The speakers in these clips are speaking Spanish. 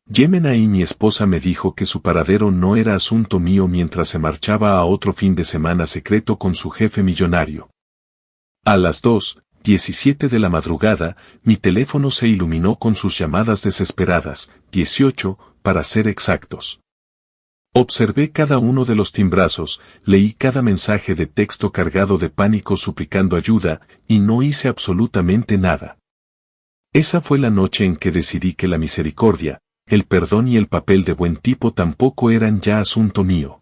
Yemena y mi esposa me dijo que su paradero no era asunto mío mientras se marchaba a otro fin de semana secreto con su jefe millonario. A las 2:17 de la madrugada, mi teléfono se iluminó con sus llamadas desesperadas, 18, para ser exactos. Observé cada uno de los timbrazos, leí cada mensaje de texto cargado de pánico suplicando ayuda, y no hice absolutamente nada. Esa fue la noche en que decidí que la misericordia, el perdón y el papel de buen tipo tampoco eran ya asunto mío.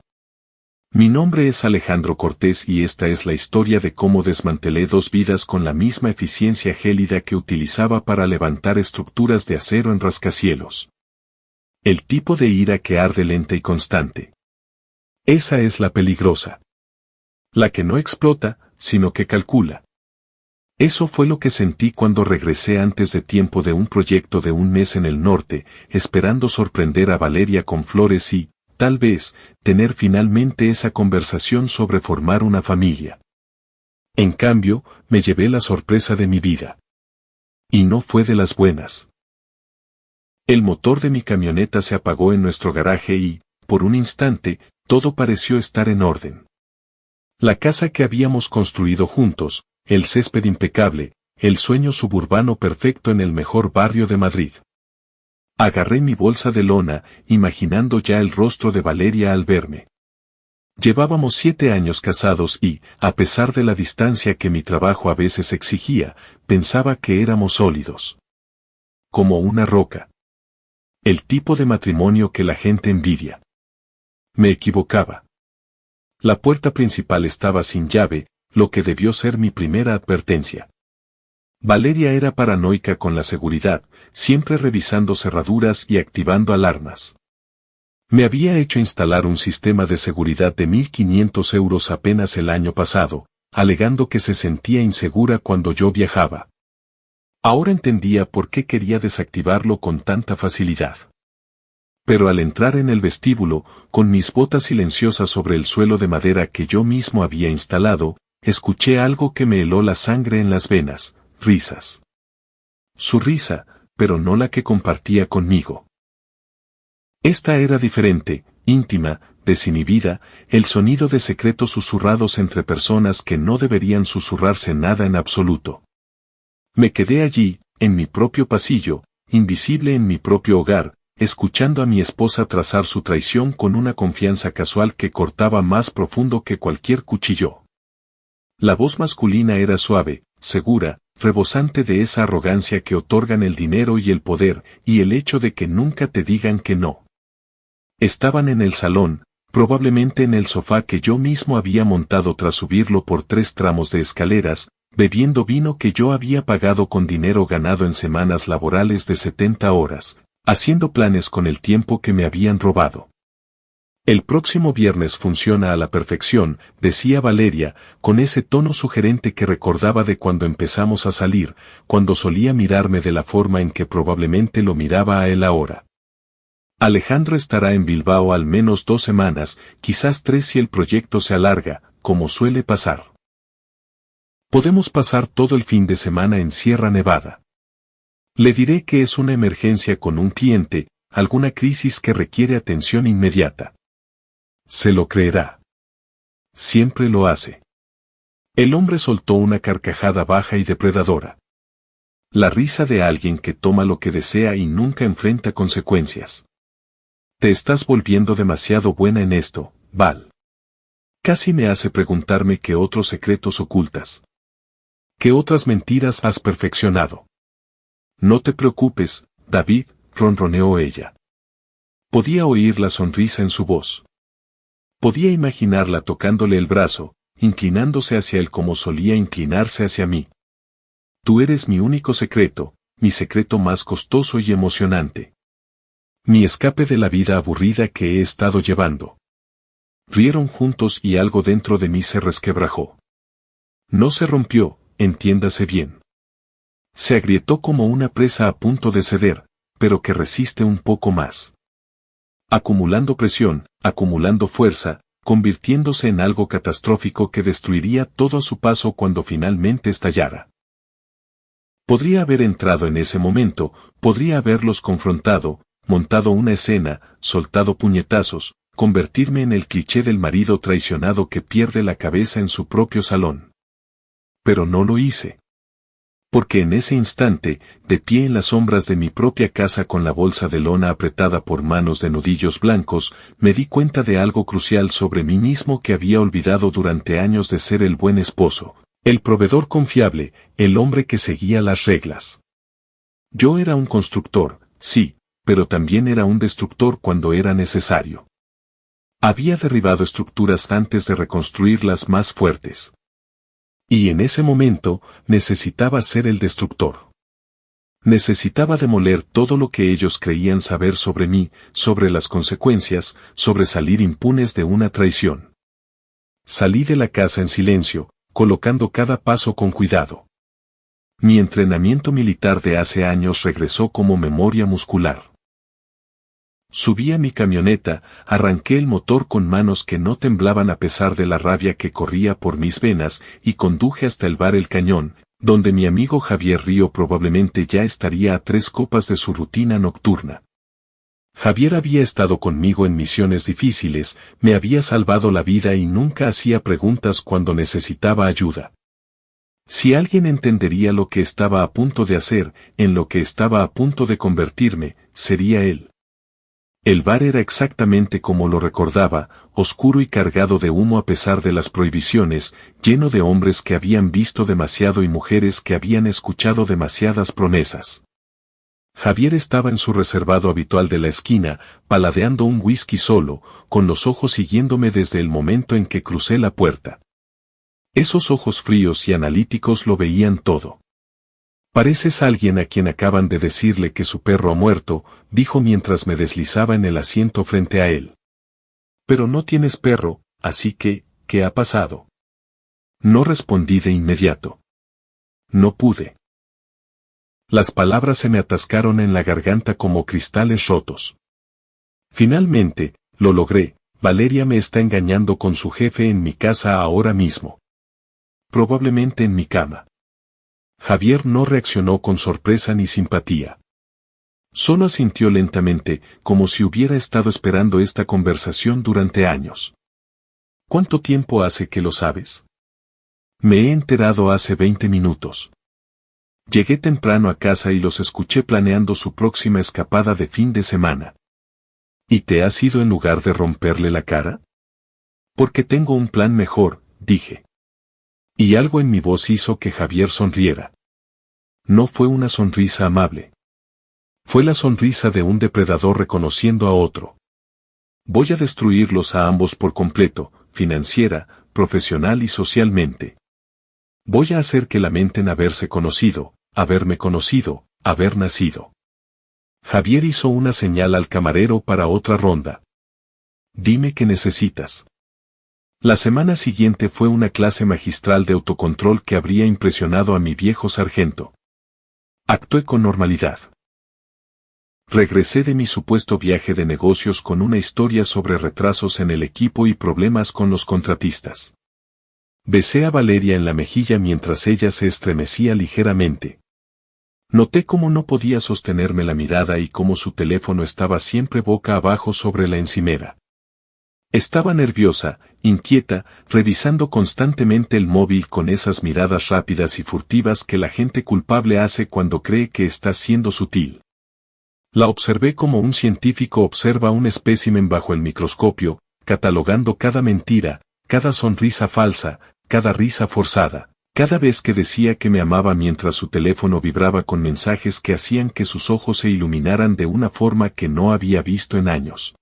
Mi nombre es Alejandro Cortés y esta es la historia de cómo desmantelé 2 vidas con la misma eficiencia gélida que utilizaba para levantar estructuras de acero en rascacielos. El tipo de ira que arde lenta y constante. Esa es la peligrosa. La que no explota, sino que calcula. Eso fue lo que sentí cuando regresé antes de tiempo de un proyecto de un mes en el norte, esperando sorprender a Valeria con flores y, tal vez, tener finalmente esa conversación sobre formar una familia. En cambio, me llevé la sorpresa de mi vida. Y no fue de las buenas. El motor de mi camioneta se apagó en nuestro garaje y, por un instante, todo pareció estar en orden. La casa que habíamos construido juntos, el césped impecable, el sueño suburbano perfecto en el mejor barrio de Madrid. Agarré mi bolsa de lona, imaginando ya el rostro de Valeria al verme. Llevábamos 7 años casados y, a pesar de la distancia que mi trabajo a veces exigía, pensaba que éramos sólidos. Como una roca. El tipo de matrimonio que la gente envidia. Me equivocaba. La puerta principal estaba sin llave, lo que debió ser mi primera advertencia. Valeria era paranoica con la seguridad, siempre revisando cerraduras y activando alarmas. Me había hecho instalar un sistema de seguridad de 1.500 euros apenas el año pasado, alegando que se sentía insegura cuando yo viajaba. Ahora entendía por qué quería desactivarlo con tanta facilidad. Pero al entrar en el vestíbulo, con mis botas silenciosas sobre el suelo de madera que yo mismo había instalado, escuché algo que me heló la sangre en las venas, risas. Su risa, pero no la que compartía conmigo. Esta era diferente, íntima, desinhibida, el sonido de secretos susurrados entre personas que no deberían susurrarse nada en absoluto. Me quedé allí, en mi propio pasillo, invisible en mi propio hogar, escuchando a mi esposa trazar su traición con una confianza casual que cortaba más profundo que cualquier cuchillo. La voz masculina era suave, segura, rebosante de esa arrogancia que otorgan el dinero y el poder, y el hecho de que nunca te digan que no. Estaban en el salón, probablemente en el sofá que yo mismo había montado tras subirlo por 3 tramos de escaleras, bebiendo vino que yo había pagado con dinero ganado en semanas laborales de 70 horas, haciendo planes con el tiempo que me habían robado. El próximo viernes funciona a la perfección, decía Valeria, con ese tono sugerente que recordaba de cuando empezamos a salir, cuando solía mirarme de la forma en que probablemente lo miraba a él ahora. Alejandro estará en Bilbao al menos 2 semanas, quizás 3 si el proyecto se alarga, como suele pasar. Podemos pasar todo el fin de semana en Sierra Nevada. Le diré que es una emergencia con un cliente, alguna crisis que requiere atención inmediata. Se lo creerá. Siempre lo hace. El hombre soltó una carcajada baja y depredadora. La risa de alguien que toma lo que desea y nunca enfrenta consecuencias. Te estás volviendo demasiado buena en esto, Val. Casi me hace preguntarme qué otros secretos ocultas. ¿Qué otras mentiras has perfeccionado? No te preocupes, David, ronroneó ella. Podía oír la sonrisa en su voz. Podía imaginarla tocándole el brazo, inclinándose hacia él como solía inclinarse hacia mí. Tú eres mi único secreto, mi secreto más costoso y emocionante. Mi escape de la vida aburrida que he estado llevando. Rieron juntos y algo dentro de mí se resquebrajó. No se rompió, entiéndase bien. Se agrietó como una presa a punto de ceder, pero que resiste un poco más. Acumulando presión, acumulando fuerza, convirtiéndose en algo catastrófico que destruiría todo a su paso cuando finalmente estallara. Podría haber entrado en ese momento, podría haberlos confrontado, montado una escena, soltado puñetazos, convertirme en el cliché del marido traicionado que pierde la cabeza en su propio salón. Pero no lo hice. Porque en ese instante, de pie en las sombras de mi propia casa con la bolsa de lona apretada por manos de nudillos blancos, me di cuenta de algo crucial sobre mí mismo que había olvidado durante años de ser el buen esposo, el proveedor confiable, el hombre que seguía las reglas. Yo era un constructor, sí, pero también era un destructor cuando era necesario. Había derribado estructuras antes de reconstruirlas más fuertes. Y en ese momento, necesitaba ser el destructor. Necesitaba demoler todo lo que ellos creían saber sobre mí, sobre las consecuencias, sobre salir impunes de una traición. Salí de la casa en silencio, colocando cada paso con cuidado. Mi entrenamiento militar de hace años regresó como memoria muscular. Subí a mi camioneta, arranqué el motor con manos que no temblaban a pesar de la rabia que corría por mis venas y conduje hasta el bar El Cañón, donde mi amigo Javier Río probablemente ya estaría a 3 copas de su rutina nocturna. Javier había estado conmigo en misiones difíciles, me había salvado la vida y nunca hacía preguntas cuando necesitaba ayuda. Si alguien entendería lo que estaba a punto de hacer, en lo que estaba a punto de convertirme, sería él. El bar era exactamente como lo recordaba, oscuro y cargado de humo a pesar de las prohibiciones, lleno de hombres que habían visto demasiado y mujeres que habían escuchado demasiadas promesas. Javier estaba en su reservado habitual de la esquina, paladeando un whisky solo, con los ojos siguiéndome desde el momento en que crucé la puerta. Esos ojos fríos y analíticos lo veían todo. «Pareces alguien a quien acaban de decirle que su perro ha muerto», dijo mientras me deslizaba en el asiento frente a él. «Pero no tienes perro, así que, ¿qué ha pasado?». No respondí de inmediato. No pude. Las palabras se me atascaron en la garganta como cristales rotos. Finalmente, lo logré. Valeria me está engañando con su jefe en mi casa ahora mismo. Probablemente en mi cama. Javier no reaccionó con sorpresa ni simpatía. Solo asintió lentamente, como si hubiera estado esperando esta conversación durante años. ¿Cuánto tiempo hace que lo sabes? Me he enterado hace 20 minutos. Llegué temprano a casa y los escuché planeando su próxima escapada de fin de semana. ¿Y te has ido en lugar de romperle la cara? Porque tengo un plan mejor, dije. Y algo en mi voz hizo que Javier sonriera. No fue una sonrisa amable. Fue la sonrisa de un depredador reconociendo a otro. Voy a destruirlos a ambos por completo, financiera, profesional y socialmente. Voy a hacer que lamenten haberse conocido, haberme conocido, haber nacido. Javier hizo una señal al camarero para otra ronda. Dime qué necesitas. La semana siguiente fue una clase magistral de autocontrol que habría impresionado a mi viejo sargento. Actué con normalidad. Regresé de mi supuesto viaje de negocios con una historia sobre retrasos en el equipo y problemas con los contratistas. Besé a Valeria en la mejilla mientras ella se estremecía ligeramente. Noté cómo no podía sostenerme la mirada y cómo su teléfono estaba siempre boca abajo sobre la encimera. Estaba nerviosa, inquieta, revisando constantemente el móvil con esas miradas rápidas y furtivas que la gente culpable hace cuando cree que está siendo sutil. La observé como un científico observa un espécimen bajo el microscopio, catalogando cada mentira, cada sonrisa falsa, cada risa forzada, cada vez que decía que me amaba mientras su teléfono vibraba con mensajes que hacían que sus ojos se iluminaran de una forma que no había visto en años.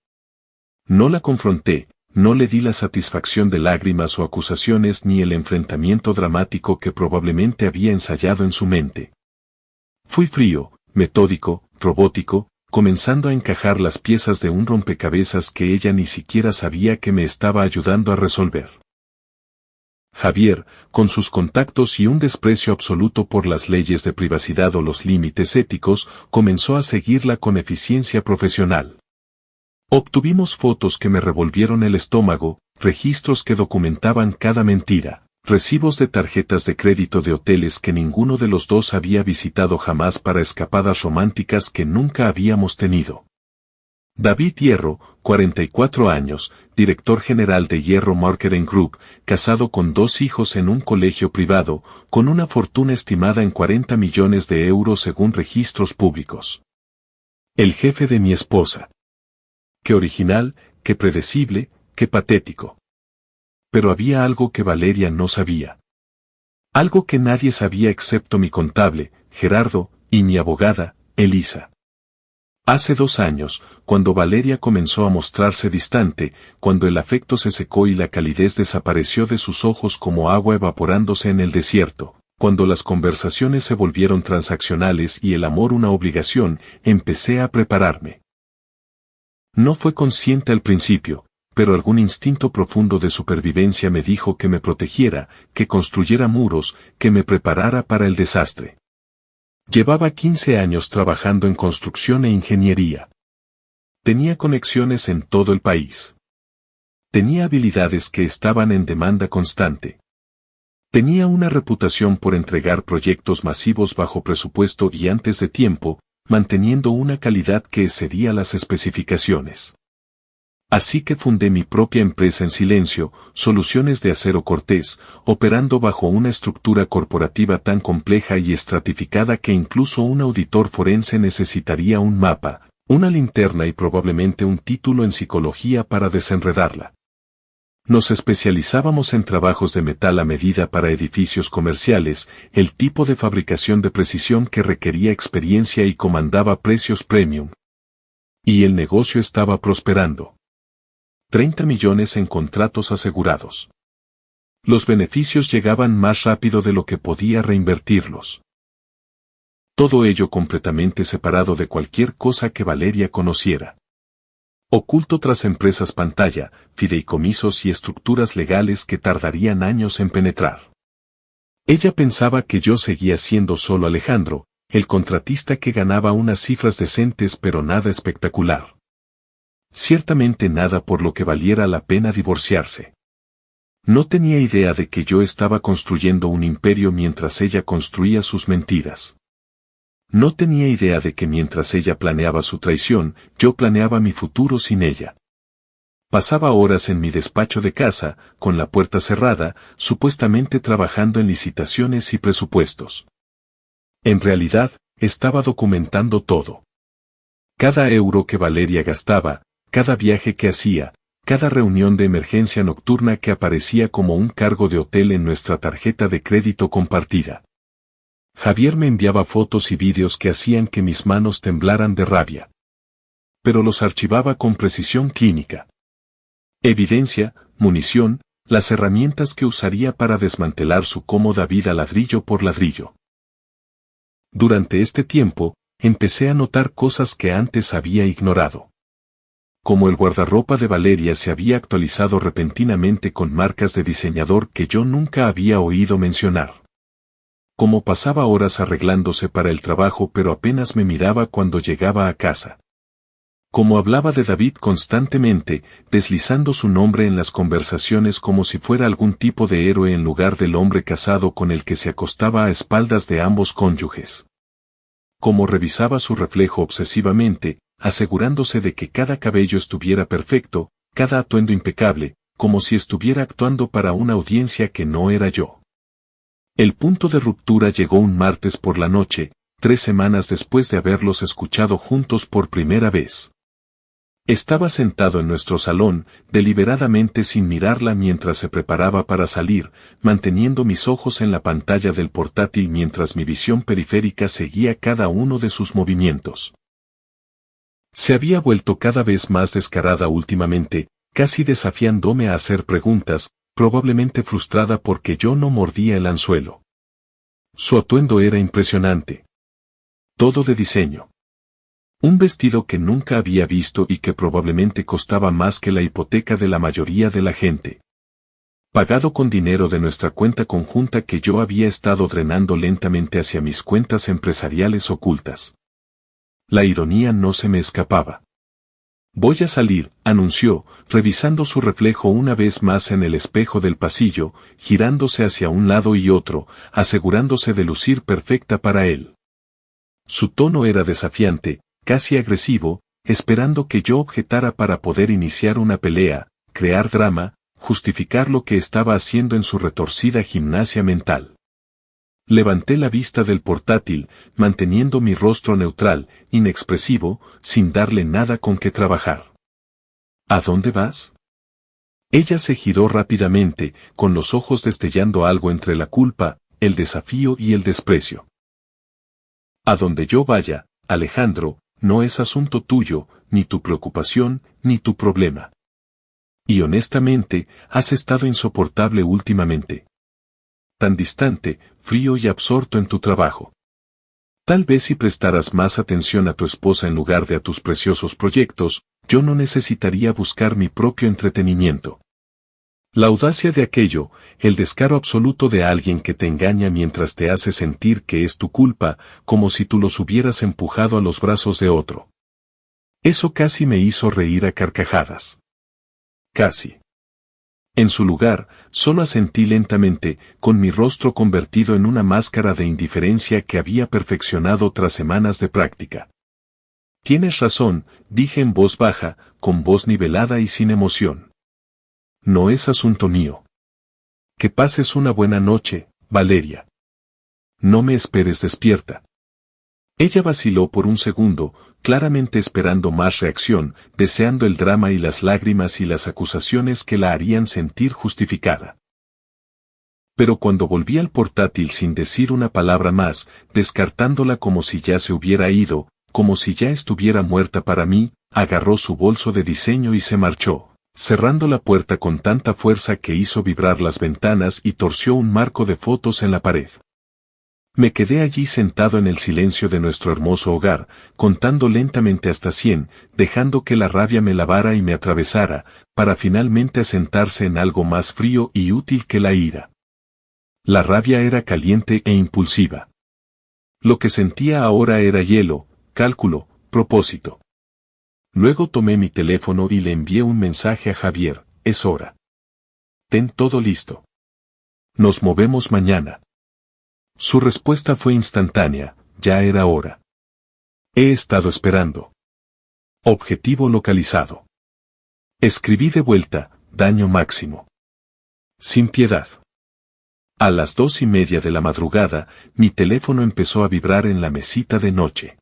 No la confronté, no le di la satisfacción de lágrimas o acusaciones ni el enfrentamiento dramático que probablemente había ensayado en su mente. Fui frío, metódico, robótico, comenzando a encajar las piezas de un rompecabezas que ella ni siquiera sabía que me estaba ayudando a resolver. Javier, con sus contactos y un desprecio absoluto por las leyes de privacidad o los límites éticos, comenzó a seguirla con eficiencia profesional. Obtuvimos fotos que me revolvieron el estómago, registros que documentaban cada mentira, recibos de tarjetas de crédito de hoteles que ninguno de los dos había visitado jamás para escapadas románticas que nunca habíamos tenido. David Hierro, 44 años, director general de Hierro Marketing Group, casado con 2 hijos en un colegio privado, con una fortuna estimada en 40 millones de euros según registros públicos. El jefe de mi esposa. Qué original, qué predecible, qué patético. Pero había algo que Valeria no sabía. Algo que nadie sabía excepto mi contable, Gerardo, y mi abogada, Elisa. Hace 2 años, cuando Valeria comenzó a mostrarse distante, cuando el afecto se secó y la calidez desapareció de sus ojos como agua evaporándose en el desierto, cuando las conversaciones se volvieron transaccionales y el amor una obligación, empecé a prepararme. No fue consciente al principio, pero algún instinto profundo de supervivencia me dijo que me protegiera, que construyera muros, que me preparara para el desastre. Llevaba 15 años trabajando en construcción e ingeniería. Tenía conexiones en todo el país. Tenía habilidades que estaban en demanda constante. Tenía una reputación por entregar proyectos masivos bajo presupuesto y antes de tiempo, manteniendo una calidad que excedía las especificaciones. Así que fundé mi propia empresa en silencio, Soluciones de Acero Cortés, operando bajo una estructura corporativa tan compleja y estratificada que incluso un auditor forense necesitaría un mapa, una linterna y probablemente un título en psicología para desenredarla. Nos especializábamos en trabajos de metal a medida para edificios comerciales, el tipo de fabricación de precisión que requería experiencia y comandaba precios premium. Y el negocio estaba prosperando. 30 millones en contratos asegurados. Los beneficios llegaban más rápido de lo que podía reinvertirlos. Todo ello completamente separado de cualquier cosa que Valeria conociera. Oculto tras empresas pantalla, fideicomisos y estructuras legales que tardarían años en penetrar. Ella pensaba que yo seguía siendo solo Alejandro, el contratista que ganaba unas cifras decentes pero nada espectacular. Ciertamente nada por lo que valiera la pena divorciarse. No tenía idea de que yo estaba construyendo un imperio mientras ella construía sus mentiras. No tenía idea de que mientras ella planeaba su traición, yo planeaba mi futuro sin ella. Pasaba horas en mi despacho de casa, con la puerta cerrada, supuestamente trabajando en licitaciones y presupuestos. En realidad, estaba documentando todo. Cada euro que Valeria gastaba, cada viaje que hacía, cada reunión de emergencia nocturna que aparecía como un cargo de hotel en nuestra tarjeta de crédito compartida. Javier me enviaba fotos y vídeos que hacían que mis manos temblaran de rabia. Pero los archivaba con precisión clínica. Evidencia, munición, las herramientas que usaría para desmantelar su cómoda vida ladrillo por ladrillo. Durante este tiempo, empecé a notar cosas que antes había ignorado. Como el guardarropa de Valeria se había actualizado repentinamente con marcas de diseñador que yo nunca había oído mencionar. Como pasaba horas arreglándose para el trabajo pero apenas me miraba cuando llegaba a casa. Como hablaba de David constantemente, deslizando su nombre en las conversaciones como si fuera algún tipo de héroe en lugar del hombre casado con el que se acostaba a espaldas de ambos cónyuges. Como revisaba su reflejo obsesivamente, asegurándose de que cada cabello estuviera perfecto, cada atuendo impecable, como si estuviera actuando para una audiencia que no era yo. El punto de ruptura llegó un martes por la noche, 3 semanas después de haberlos escuchado juntos por primera vez. Estaba sentado en nuestro salón, deliberadamente sin mirarla mientras se preparaba para salir, manteniendo mis ojos en la pantalla del portátil mientras mi visión periférica seguía cada uno de sus movimientos. Se había vuelto cada vez más descarada últimamente, casi desafiándome a hacer preguntas, probablemente frustrada porque yo no mordía el anzuelo. Su atuendo era impresionante. Todo de diseño. Un vestido que nunca había visto y que probablemente costaba más que la hipoteca de la mayoría de la gente. Pagado con dinero de nuestra cuenta conjunta que yo había estado drenando lentamente hacia mis cuentas empresariales ocultas. La ironía no se me escapaba. Voy a salir, anunció, revisando su reflejo una vez más en el espejo del pasillo, girándose hacia un lado y otro, asegurándose de lucir perfecta para él. Su tono era desafiante, casi agresivo, esperando que yo objetara para poder iniciar una pelea, crear drama, justificar lo que estaba haciendo en su retorcida gimnasia mental. Levanté la vista del portátil, manteniendo mi rostro neutral, inexpresivo, sin darle nada con qué trabajar. ¿A dónde vas? Ella se giró rápidamente, con los ojos destellando algo entre la culpa, el desafío y el desprecio. A donde yo vaya, Alejandro, no es asunto tuyo, ni tu preocupación, ni tu problema. Y honestamente, has estado insoportable últimamente. Tan distante, frío y absorto en tu trabajo. Tal vez si prestaras más atención a tu esposa en lugar de a tus preciosos proyectos, yo no necesitaría buscar mi propio entretenimiento. La audacia de aquello, el descaro absoluto de alguien que te engaña mientras te hace sentir que es tu culpa, como si tú los hubieras empujado a los brazos de otro. Eso casi me hizo reír a carcajadas. Casi. En su lugar, solo asentí lentamente, con mi rostro convertido en una máscara de indiferencia que había perfeccionado tras semanas de práctica. Tienes razón, dije en voz baja, con voz nivelada y sin emoción. No es asunto mío. Que pases una buena noche, Valeria. No me esperes despierta. Ella vaciló por un segundo, claramente esperando más reacción, deseando el drama y las lágrimas y las acusaciones que la harían sentir justificada. Pero cuando volví al portátil sin decir una palabra más, descartándola como si ya se hubiera ido, como si ya estuviera muerta para mí, agarró su bolso de diseño y se marchó, cerrando la puerta con tanta fuerza que hizo vibrar las ventanas y torció un marco de fotos en la pared. Me quedé allí sentado en el silencio de nuestro hermoso hogar, contando lentamente hasta 100, dejando que la rabia me lavara y me atravesara, para finalmente asentarse en algo más frío y útil que la ira. La rabia era caliente e impulsiva. Lo que sentía ahora era hielo, cálculo, propósito. Luego tomé mi teléfono y le envié un mensaje a Javier: es hora. Ten todo listo. Nos movemos mañana. Su respuesta fue instantánea: ya era hora. He estado esperando. Objetivo localizado. Escribí de vuelta: daño máximo. Sin piedad. A las 2:30 de la madrugada, mi teléfono empezó a vibrar en la mesita de noche.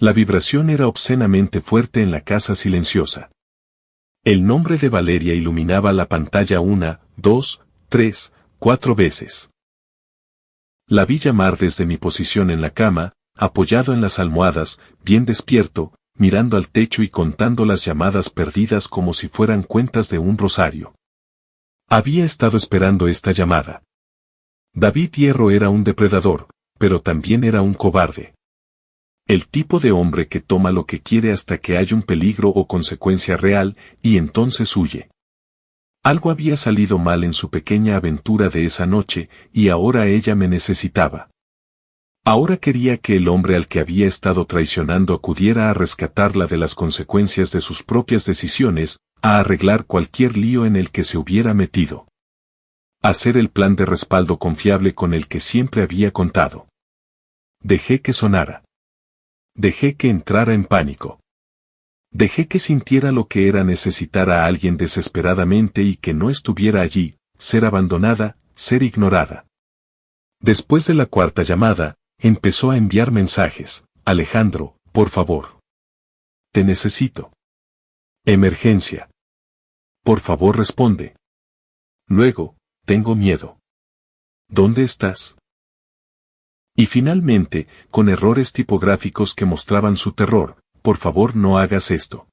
La vibración era obscenamente fuerte en la casa silenciosa. El nombre de Valeria iluminaba la pantalla 1, 2, 3, 4 veces. La vi llamar desde mi posición en la cama, apoyado en las almohadas, bien despierto, mirando al techo y contando las llamadas perdidas como si fueran cuentas de un rosario. Había estado esperando esta llamada. David Hierro era un depredador, pero también era un cobarde. El tipo de hombre que toma lo que quiere hasta que hay un peligro o consecuencia real, y entonces huye. Algo había salido mal en su pequeña aventura de esa noche, y ahora ella me necesitaba. Ahora quería que el hombre al que había estado traicionando acudiera a rescatarla de las consecuencias de sus propias decisiones, a arreglar cualquier lío en el que se hubiera metido. Hacer el plan de respaldo confiable con el que siempre había contado. Dejé que sonara. Dejé que entrara en pánico. Dejé que sintiera lo que era necesitar a alguien desesperadamente y que no estuviera allí, ser abandonada, ser ignorada. Después de la cuarta llamada, empezó a enviar mensajes: Alejandro, por favor. Te necesito. Emergencia. Por favor, responde. Luego: tengo miedo. ¿Dónde estás? Y finalmente, con errores tipográficos que mostraban su terror: por favor, no hagas esto.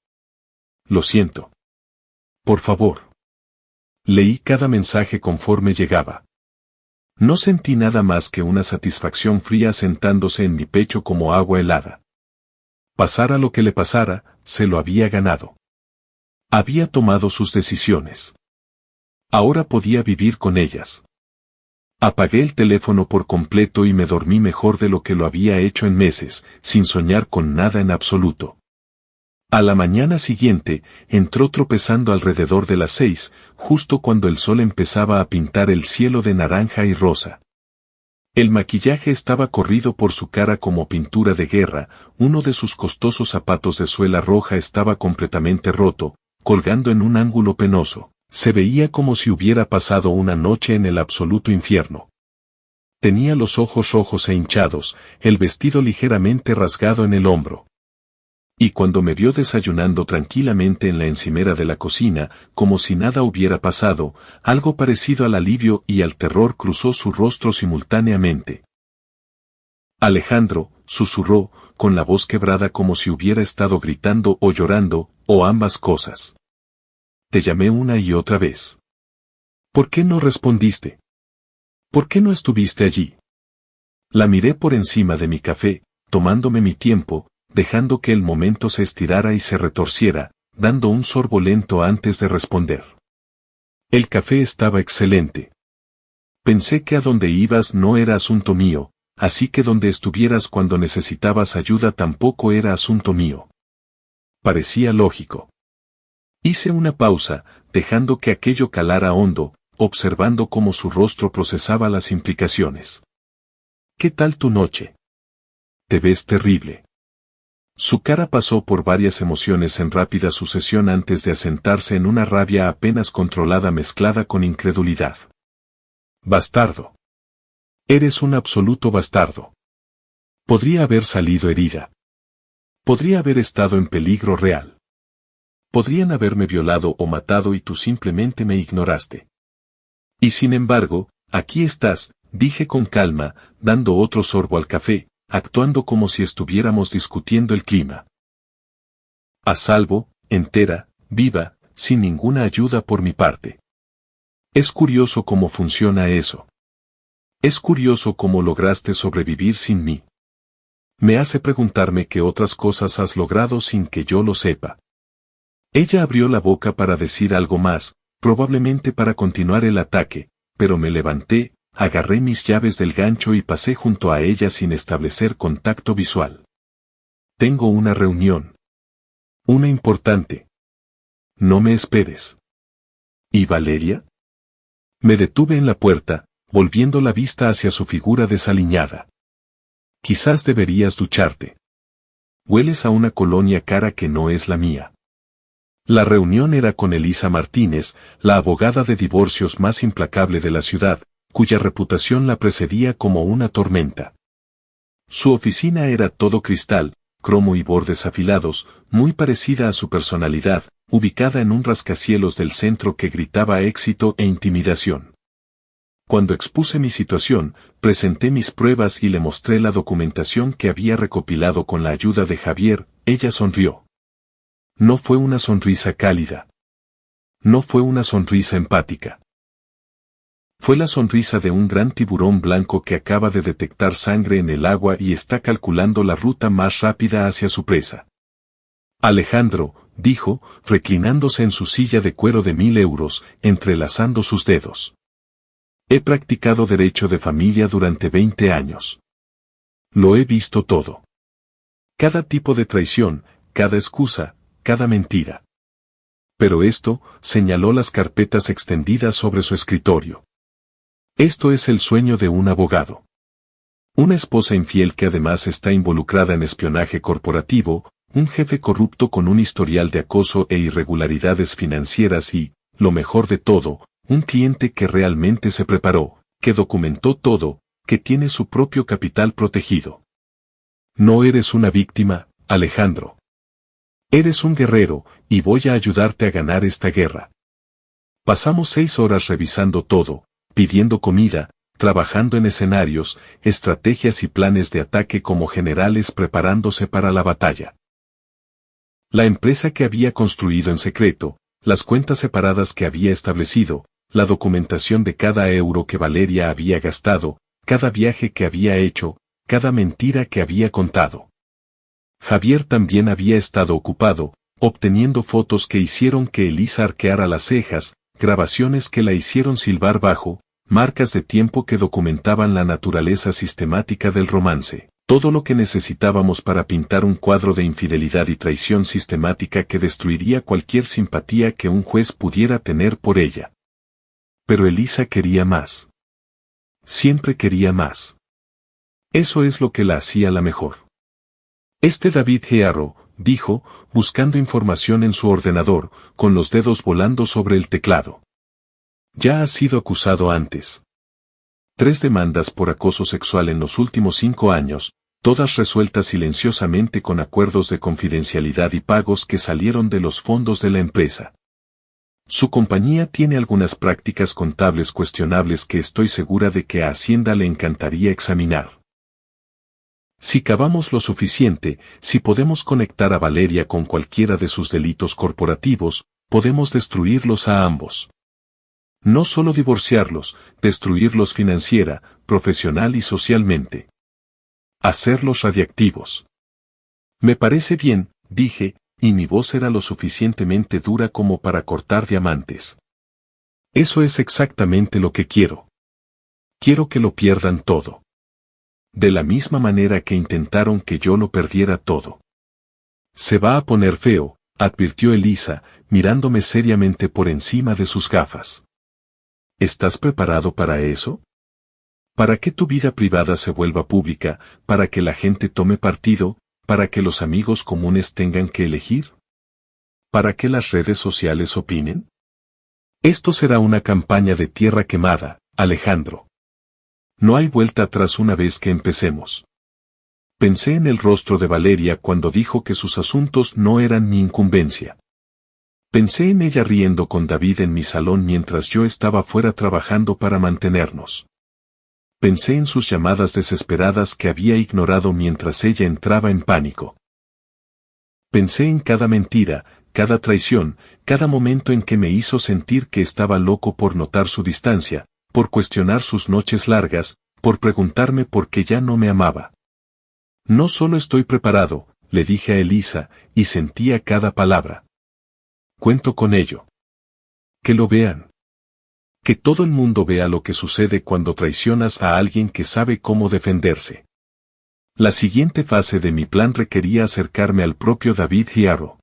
Lo siento. Por favor. Leí cada mensaje conforme llegaba. No sentí nada más que una satisfacción fría sentándose en mi pecho como agua helada. Pasara lo que le pasara, se lo había ganado. Había tomado sus decisiones. Ahora podía vivir con ellas. Apagué el teléfono por completo y me dormí mejor de lo que lo había hecho en meses, sin soñar con nada en absoluto. A la mañana siguiente, entró tropezando alrededor de las 6, justo cuando el sol empezaba a pintar el cielo de naranja y rosa. El maquillaje estaba corrido por su cara como pintura de guerra, uno de sus costosos zapatos de suela roja estaba completamente roto, colgando en un ángulo penoso. Se veía como si hubiera pasado una noche en el absoluto infierno. Tenía los ojos rojos e hinchados, el vestido ligeramente rasgado en el hombro. Y cuando me vio desayunando tranquilamente en la encimera de la cocina, como si nada hubiera pasado, algo parecido al alivio y al terror cruzó su rostro simultáneamente. Alejandro, susurró, con la voz quebrada como si hubiera estado gritando o llorando, o ambas cosas. Te llamé una y otra vez. ¿Por qué no respondiste? ¿Por qué no estuviste allí? La miré por encima de mi café, tomándome mi tiempo, dejando que el momento se estirara y se retorciera, dando un sorbo lento antes de responder. El café estaba excelente. Pensé que a donde ibas no era asunto mío, así que donde estuvieras cuando necesitabas ayuda tampoco era asunto mío. Parecía lógico. Hice una pausa, dejando que aquello calara hondo, observando cómo su rostro procesaba las implicaciones. ¿Qué tal tu noche? Te ves terrible. Su cara pasó por varias emociones en rápida sucesión antes de asentarse en una rabia apenas controlada mezclada con incredulidad. Bastardo. Eres un absoluto bastardo. Podría haber salido herida. Podría haber estado en peligro real. Podrían haberme violado o matado y tú simplemente me ignoraste. Y sin embargo, aquí estás, dije con calma, dando otro sorbo al café, actuando como si estuviéramos discutiendo el clima. A salvo, entera, viva, sin ninguna ayuda por mi parte. Es curioso cómo funciona eso. Es curioso cómo lograste sobrevivir sin mí. Me hace preguntarme qué otras cosas has logrado sin que yo lo sepa. Ella abrió la boca para decir algo más, probablemente para continuar el ataque, pero me levanté, agarré mis llaves del gancho y pasé junto a ella sin establecer contacto visual. Tengo una reunión. Una importante. No me esperes. ¿Y Valeria? Me detuve en la puerta, volviendo la vista hacia su figura desaliñada. Quizás deberías ducharte. Hueles a una colonia cara que no es la mía. La reunión era con Elisa Martínez, la abogada de divorcios más implacable de la ciudad, cuya reputación la precedía como una tormenta. Su oficina era todo cristal, cromo y bordes afilados, muy parecida a su personalidad, ubicada en un rascacielos del centro que gritaba éxito e intimidación. Cuando expuse mi situación, presenté mis pruebas y le mostré la documentación que había recopilado con la ayuda de Javier, ella sonrió. No fue una sonrisa cálida. No fue una sonrisa empática. Fue la sonrisa de un gran tiburón blanco que acaba de detectar sangre en el agua y está calculando la ruta más rápida hacia su presa. Alejandro, dijo, reclinándose en su silla de cuero de 1000 euros, entrelazando sus dedos. He practicado derecho de familia durante 20 años. Lo he visto todo. Cada tipo de traición, cada excusa, cada mentira. Pero esto, señaló las carpetas extendidas sobre su escritorio. Esto es el sueño de un abogado. Una esposa infiel que además está involucrada en espionaje corporativo, un jefe corrupto con un historial de acoso e irregularidades financieras y, lo mejor de todo, un cliente que realmente se preparó, que documentó todo, que tiene su propio capital protegido. No eres una víctima, Alejandro. Eres un guerrero, y voy a ayudarte a ganar esta guerra. Pasamos 6 horas revisando todo, pidiendo comida, trabajando en escenarios, estrategias y planes de ataque como generales preparándose para la batalla. La empresa que había construido en secreto, las cuentas separadas que había establecido, la documentación de cada euro que Valeria había gastado, cada viaje que había hecho, cada mentira que había contado. Javier también había estado ocupado, obteniendo fotos que hicieron que Elisa arqueara las cejas, grabaciones que la hicieron silbar bajo, marcas de tiempo que documentaban la naturaleza sistemática del romance, todo lo que necesitábamos para pintar un cuadro de infidelidad y traición sistemática que destruiría cualquier simpatía que un juez pudiera tener por ella. Pero Elisa quería más. Siempre quería más. Eso es lo que la hacía la mejor. David Gearro, dijo, buscando información en su ordenador, con los dedos volando sobre el teclado. Ya ha sido acusado antes. 3 demandas por acoso sexual en los últimos 5 años, todas resueltas silenciosamente con acuerdos de confidencialidad y pagos que salieron de los fondos de la empresa. Su compañía tiene algunas prácticas contables cuestionables que estoy segura de que a Hacienda le encantaría examinar. Si cavamos lo suficiente, si podemos conectar a Valeria con cualquiera de sus delitos corporativos, podemos destruirlos a ambos. No solo divorciarlos, destruirlos financiera, profesional y socialmente. Hacerlos radiactivos. Me parece bien, dije, y mi voz era lo suficientemente dura como para cortar diamantes. Eso es exactamente lo que quiero. Quiero que lo pierdan todo. De la misma manera que intentaron que yo lo perdiera todo. Se va a poner feo, advirtió Elisa, mirándome seriamente por encima de sus gafas. ¿Estás preparado para eso? ¿Para que tu vida privada se vuelva pública, para que la gente tome partido, para que los amigos comunes tengan que elegir? ¿Para que las redes sociales opinen? Esto será una campaña de tierra quemada, Alejandro. No hay vuelta atrás una vez que empecemos. Pensé en el rostro de Valeria cuando dijo que sus asuntos no eran mi incumbencia. Pensé en ella riendo con David en mi salón mientras yo estaba fuera trabajando para mantenernos. Pensé en sus llamadas desesperadas que había ignorado mientras ella entraba en pánico. Pensé en cada mentira, cada traición, cada momento en que me hizo sentir que estaba loco por notar su distancia, por cuestionar sus noches largas, por preguntarme por qué ya no me amaba. No solo estoy preparado, le dije a Elisa, y sentía cada palabra. Cuento con ello. Que lo vean. Que todo el mundo vea lo que sucede cuando traicionas a alguien que sabe cómo defenderse. La siguiente fase de mi plan requería acercarme al propio David Gearro.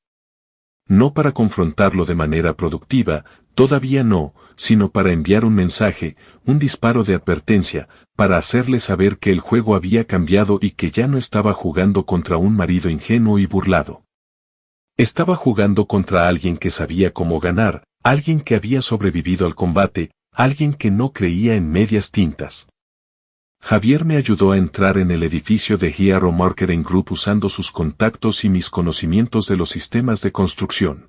No para confrontarlo de manera productiva, todavía no, sino para enviar un mensaje, un disparo de advertencia, para hacerle saber que el juego había cambiado y que ya no estaba jugando contra un marido ingenuo y burlado. Estaba jugando contra alguien que sabía cómo ganar, alguien que había sobrevivido al combate, alguien que no creía en medias tintas. Javier me ayudó a entrar en el edificio de Gearro Marketing Group usando sus contactos y mis conocimientos de los sistemas de construcción.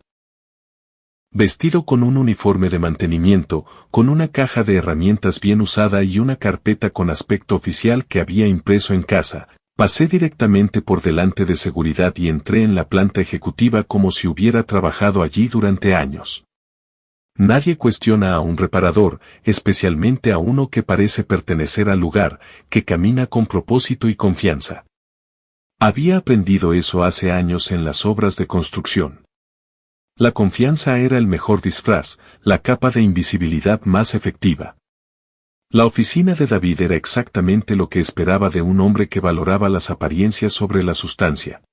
Vestido con un uniforme de mantenimiento, con una caja de herramientas bien usada y una carpeta con aspecto oficial que había impreso en casa, pasé directamente por delante de seguridad y entré en la planta ejecutiva como si hubiera trabajado allí durante años. Nadie cuestiona a un reparador, especialmente a uno que parece pertenecer al lugar, que camina con propósito y confianza. Había aprendido eso hace años en las obras de construcción. La confianza era el mejor disfraz, la capa de invisibilidad más efectiva. La oficina de David era exactamente lo que esperaba de un hombre que valoraba las apariencias sobre la sustancia.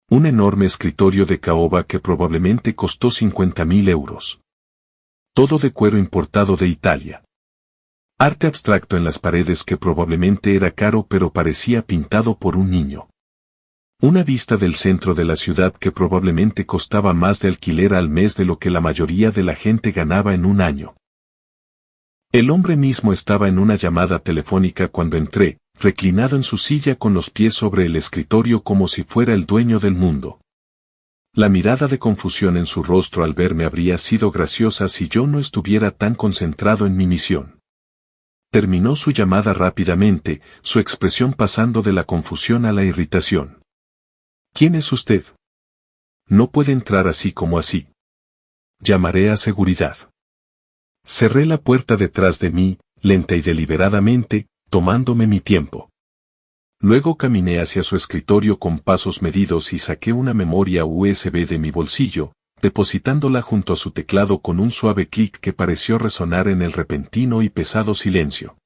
Un enorme escritorio de caoba que probablemente costó 50.000 euros. Todo de cuero importado de Italia. Arte abstracto en las paredes que probablemente era caro pero parecía pintado por un niño. Una vista del centro de la ciudad que probablemente costaba más de alquiler al mes de lo que la mayoría de la gente ganaba en un año. El hombre mismo estaba en una llamada telefónica cuando entré, reclinado en su silla con los pies sobre el escritorio como si fuera el dueño del mundo. La mirada de confusión en su rostro al verme habría sido graciosa si yo no estuviera tan concentrado en mi misión. Terminó su llamada rápidamente, su expresión pasando de la confusión a la irritación. ¿Quién es usted? No puede entrar así como así. Llamaré a seguridad. Cerré la puerta detrás de mí, lenta y deliberadamente, tomándome mi tiempo. Luego caminé hacia su escritorio con pasos medidos y saqué una memoria USB de mi bolsillo, depositándola junto a su teclado con un suave clic que pareció resonar en el repentino y pesado silencio.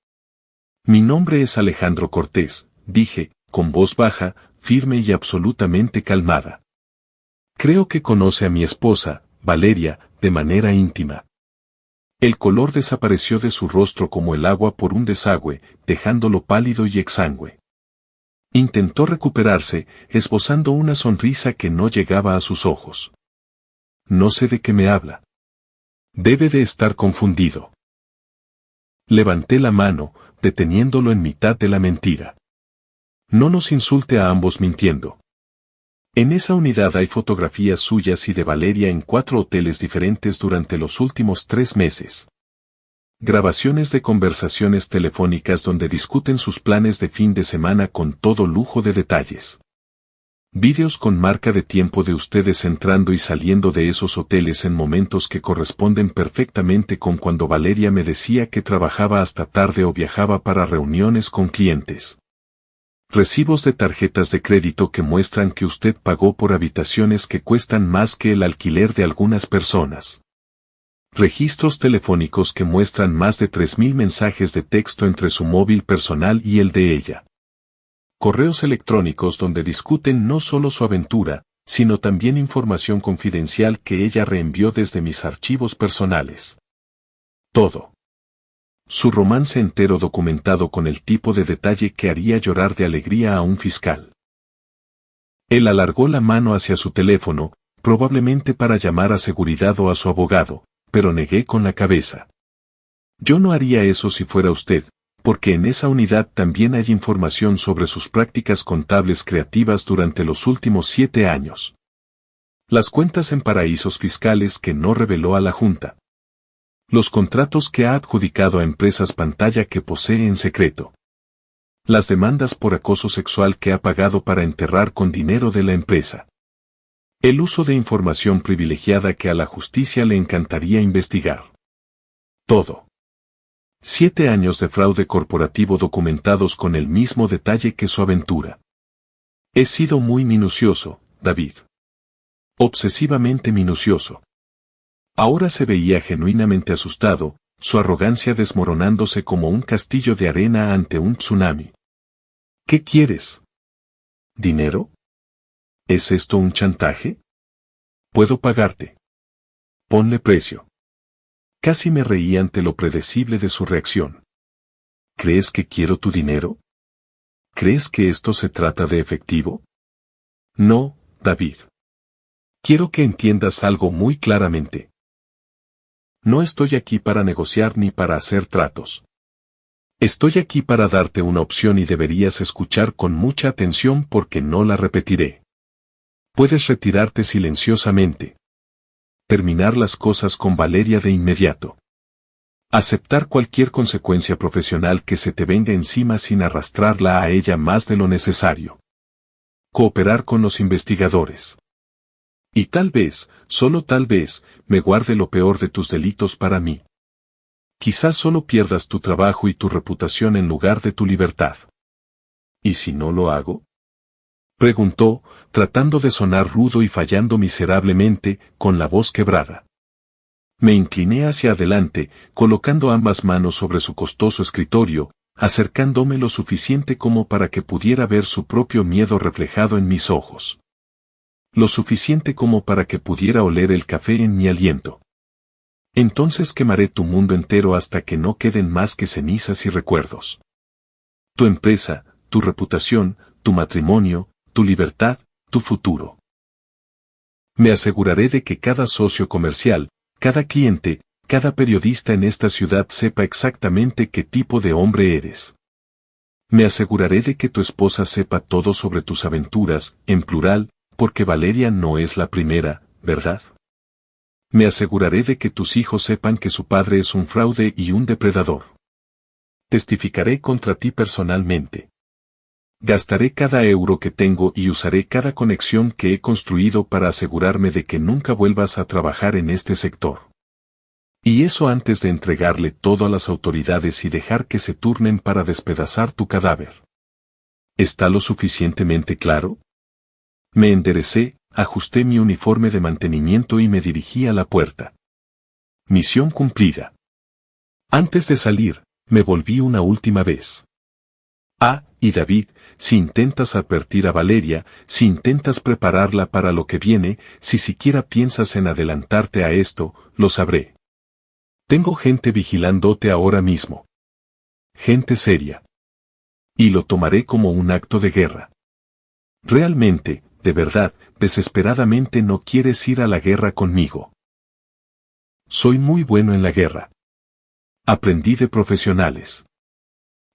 Mi nombre es Alejandro Cortés, dije, con voz baja, firme y absolutamente calmada. Creo que conoce a mi esposa, Valeria, de manera íntima. El color desapareció de su rostro como el agua por un desagüe, dejándolo pálido y exangüe. Intentó recuperarse, esbozando una sonrisa que no llegaba a sus ojos. No sé de qué me habla. Debe de estar confundido. Levanté la mano, deteniéndolo en mitad de la mentira. No nos insulte a ambos mintiendo. En esa unidad hay fotografías suyas y de Valeria en 4 hoteles diferentes durante los últimos 3 meses. Grabaciones de conversaciones telefónicas donde discuten sus planes de fin de semana con todo lujo de detalles. Vídeos con marca de tiempo de ustedes entrando y saliendo de esos hoteles en momentos que corresponden perfectamente con cuando Valeria me decía que trabajaba hasta tarde o viajaba para reuniones con clientes. Recibos de tarjetas de crédito que muestran que usted pagó por habitaciones que cuestan más que el alquiler de algunas personas. Registros telefónicos que muestran más de 3.000 mensajes de texto entre su móvil personal y el de ella. Correos electrónicos donde discuten no solo su aventura, sino también información confidencial que ella reenvió desde mis archivos personales. Todo. Su romance entero documentado con el tipo de detalle que haría llorar de alegría a un fiscal. Él alargó la mano hacia su teléfono, probablemente para llamar a seguridad o a su abogado, pero negué con la cabeza. Yo no haría eso si fuera usted, porque en esa unidad también hay información sobre sus prácticas contables creativas durante los últimos 7 años. Las cuentas en paraísos fiscales que no reveló a la Junta. Los contratos que ha adjudicado a empresas pantalla que posee en secreto. Las demandas por acoso sexual que ha pagado para enterrar con dinero de la empresa. El uso de información privilegiada que a la justicia le encantaría investigar. Todo. 7 años de fraude corporativo documentados con el mismo detalle que su aventura. He sido muy minucioso, David. Obsesivamente minucioso. Ahora se veía genuinamente asustado, su arrogancia desmoronándose como un castillo de arena ante un tsunami. ¿Qué quieres? ¿Dinero? ¿Es esto un chantaje? Puedo pagarte. Ponle precio. Casi me reí ante lo predecible de su reacción. ¿Crees que quiero tu dinero? ¿Crees que esto se trata de efectivo? No, David. Quiero que entiendas algo muy claramente. No estoy aquí para negociar ni para hacer tratos. Estoy aquí para darte una opción y deberías escuchar con mucha atención porque no la repetiré. Puedes retirarte silenciosamente. Terminar las cosas con Valeria de inmediato. Aceptar cualquier consecuencia profesional que se te venga encima sin arrastrarla a ella más de lo necesario. Cooperar con los investigadores. Y tal vez, solo tal vez, me guarde lo peor de tus delitos para mí. Quizás solo pierdas tu trabajo y tu reputación en lugar de tu libertad. ¿Y si no lo hago? Preguntó, tratando de sonar rudo y fallando miserablemente, con la voz quebrada. Me incliné hacia adelante, colocando ambas manos sobre su costoso escritorio, acercándome lo suficiente como para que pudiera ver su propio miedo reflejado en mis ojos. Lo suficiente como para que pudiera oler el café en mi aliento. Entonces quemaré tu mundo entero hasta que no queden más que cenizas y recuerdos. Tu empresa, tu reputación, tu matrimonio, tu libertad, tu futuro. Me aseguraré de que cada socio comercial, cada cliente, cada periodista en esta ciudad sepa exactamente qué tipo de hombre eres. Me aseguraré de que tu esposa sepa todo sobre tus aventuras, en plural, porque Valeria no es la primera, ¿verdad? Me aseguraré de que tus hijos sepan que su padre es un fraude y un depredador. Testificaré contra ti personalmente. Gastaré cada euro que tengo y usaré cada conexión que he construido para asegurarme de que nunca vuelvas a trabajar en este sector. Y eso antes de entregarle todo a las autoridades y dejar que se turnen para despedazar tu cadáver. ¿Está lo suficientemente claro? Me enderecé, ajusté mi uniforme de mantenimiento y me dirigí a la puerta. Misión cumplida. Antes de salir, me volví una última vez. Y David, si intentas advertir a Valeria, si intentas prepararla para lo que viene, si siquiera piensas en adelantarte a esto, lo sabré. Tengo gente vigilándote ahora mismo. Gente seria. Y lo tomaré como un acto de guerra. Realmente, de verdad, desesperadamente no quieres ir a la guerra conmigo. Soy muy bueno en la guerra. Aprendí de profesionales.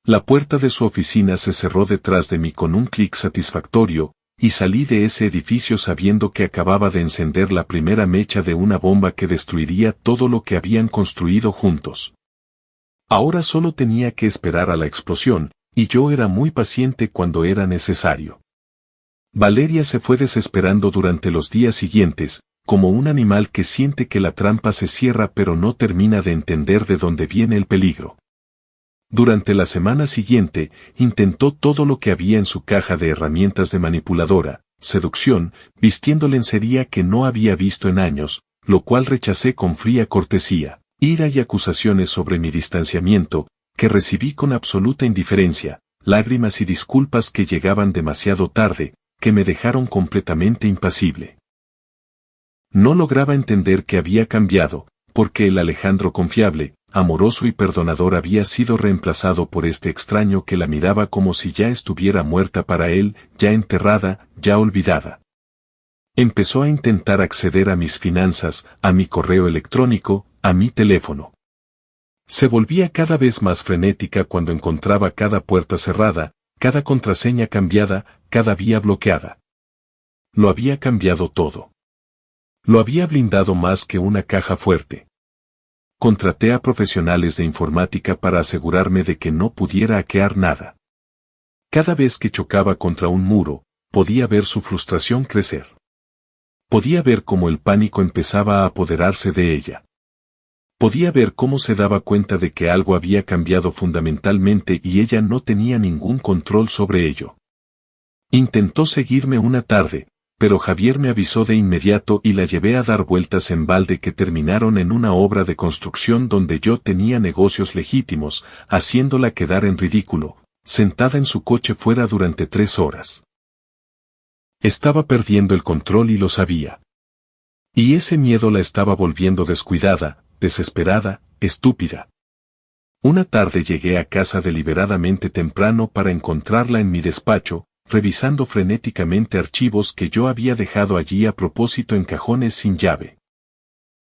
La puerta de su oficina se cerró detrás de mí con un clic satisfactorio, y salí de ese edificio sabiendo que acababa de encender la primera mecha de una bomba que destruiría todo lo que habían construido juntos. Ahora solo tenía que esperar a la explosión, y yo era muy paciente cuando era necesario. Valeria se fue desesperando durante los días siguientes, como un animal que siente que la trampa se cierra pero no termina de entender de dónde viene el peligro. Durante la semana siguiente, intentó todo lo que había en su caja de herramientas de manipuladora, seducción, vistiendo lencería que no había visto en años, lo cual rechacé con fría cortesía, ira y acusaciones sobre mi distanciamiento, que recibí con absoluta indiferencia, lágrimas y disculpas que llegaban demasiado tarde, que me dejaron completamente impasible. No lograba entender que había cambiado, porque el Alejandro confiable, amoroso y perdonador había sido reemplazado por este extraño que la miraba como si ya estuviera muerta para él, ya enterrada, ya olvidada. Empezó a intentar acceder a mis finanzas, a mi correo electrónico, a mi teléfono. Se volvía cada vez más frenética cuando encontraba cada puerta cerrada, cada contraseña cambiada, cada vía bloqueada. Lo había cambiado todo. Lo había blindado más que una caja fuerte. Contraté a profesionales de informática para asegurarme de que no pudiera hackear nada. Cada vez que chocaba contra un muro, podía ver su frustración crecer. Podía ver cómo el pánico empezaba a apoderarse de ella. Podía ver cómo se daba cuenta de que algo había cambiado fundamentalmente y ella no tenía ningún control sobre ello. Intentó seguirme una tarde, pero Javier me avisó de inmediato y la llevé a dar vueltas en balde que terminaron en una obra de construcción donde yo tenía negocios legítimos, haciéndola quedar en ridículo, sentada en su coche fuera durante 3 horas. Estaba perdiendo el control y lo sabía. Y ese miedo la estaba volviendo descuidada, desesperada, estúpida. Una tarde llegué a casa deliberadamente temprano para encontrarla en mi despacho, revisando frenéticamente archivos que yo había dejado allí a propósito en cajones sin llave.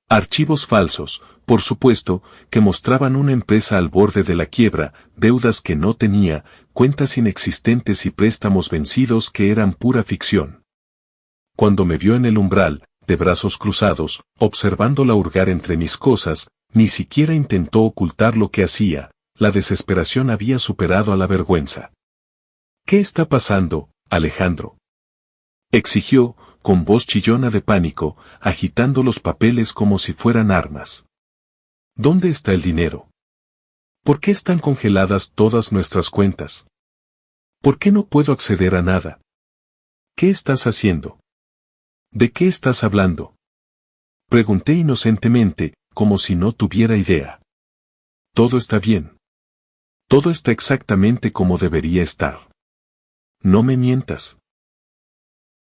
Archivos falsos, por supuesto, que mostraban una empresa al borde de la quiebra, deudas que no tenía, cuentas inexistentes y préstamos vencidos que eran pura ficción. Cuando me vio en el umbral, de brazos cruzados, observándola hurgar entre mis cosas, ni siquiera intentó ocultar lo que hacía, la desesperación había superado a la vergüenza. ¿Qué está pasando, Alejandro?, exigió, con voz chillona de pánico, agitando los papeles como si fueran armas. ¿Dónde está el dinero? ¿Por qué están congeladas todas nuestras cuentas? ¿Por qué no puedo acceder a nada? ¿Qué estás haciendo? ¿De qué estás hablando?, pregunté inocentemente, como si no tuviera idea. Todo está bien. Todo está exactamente como debería estar. No me mientas,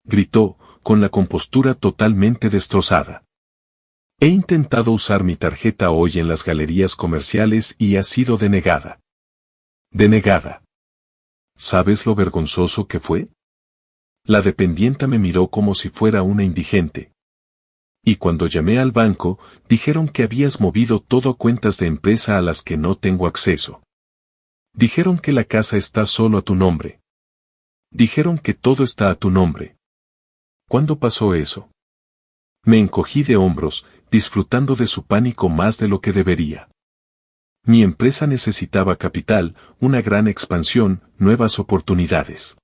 gritó, con la compostura totalmente destrozada. He intentado usar mi tarjeta hoy en las galerías comerciales y ha sido denegada. Denegada. ¿Sabes lo vergonzoso que fue? La dependienta me miró como si fuera una indigente. Y cuando llamé al banco, dijeron que habías movido todo a cuentas de empresa a las que no tengo acceso. Dijeron que la casa está solo a tu nombre. Dijeron que todo está a tu nombre. ¿Cuándo pasó eso? Me encogí de hombros, disfrutando de su pánico más de lo que debería. Mi empresa necesitaba capital, una gran expansión, nuevas oportunidades.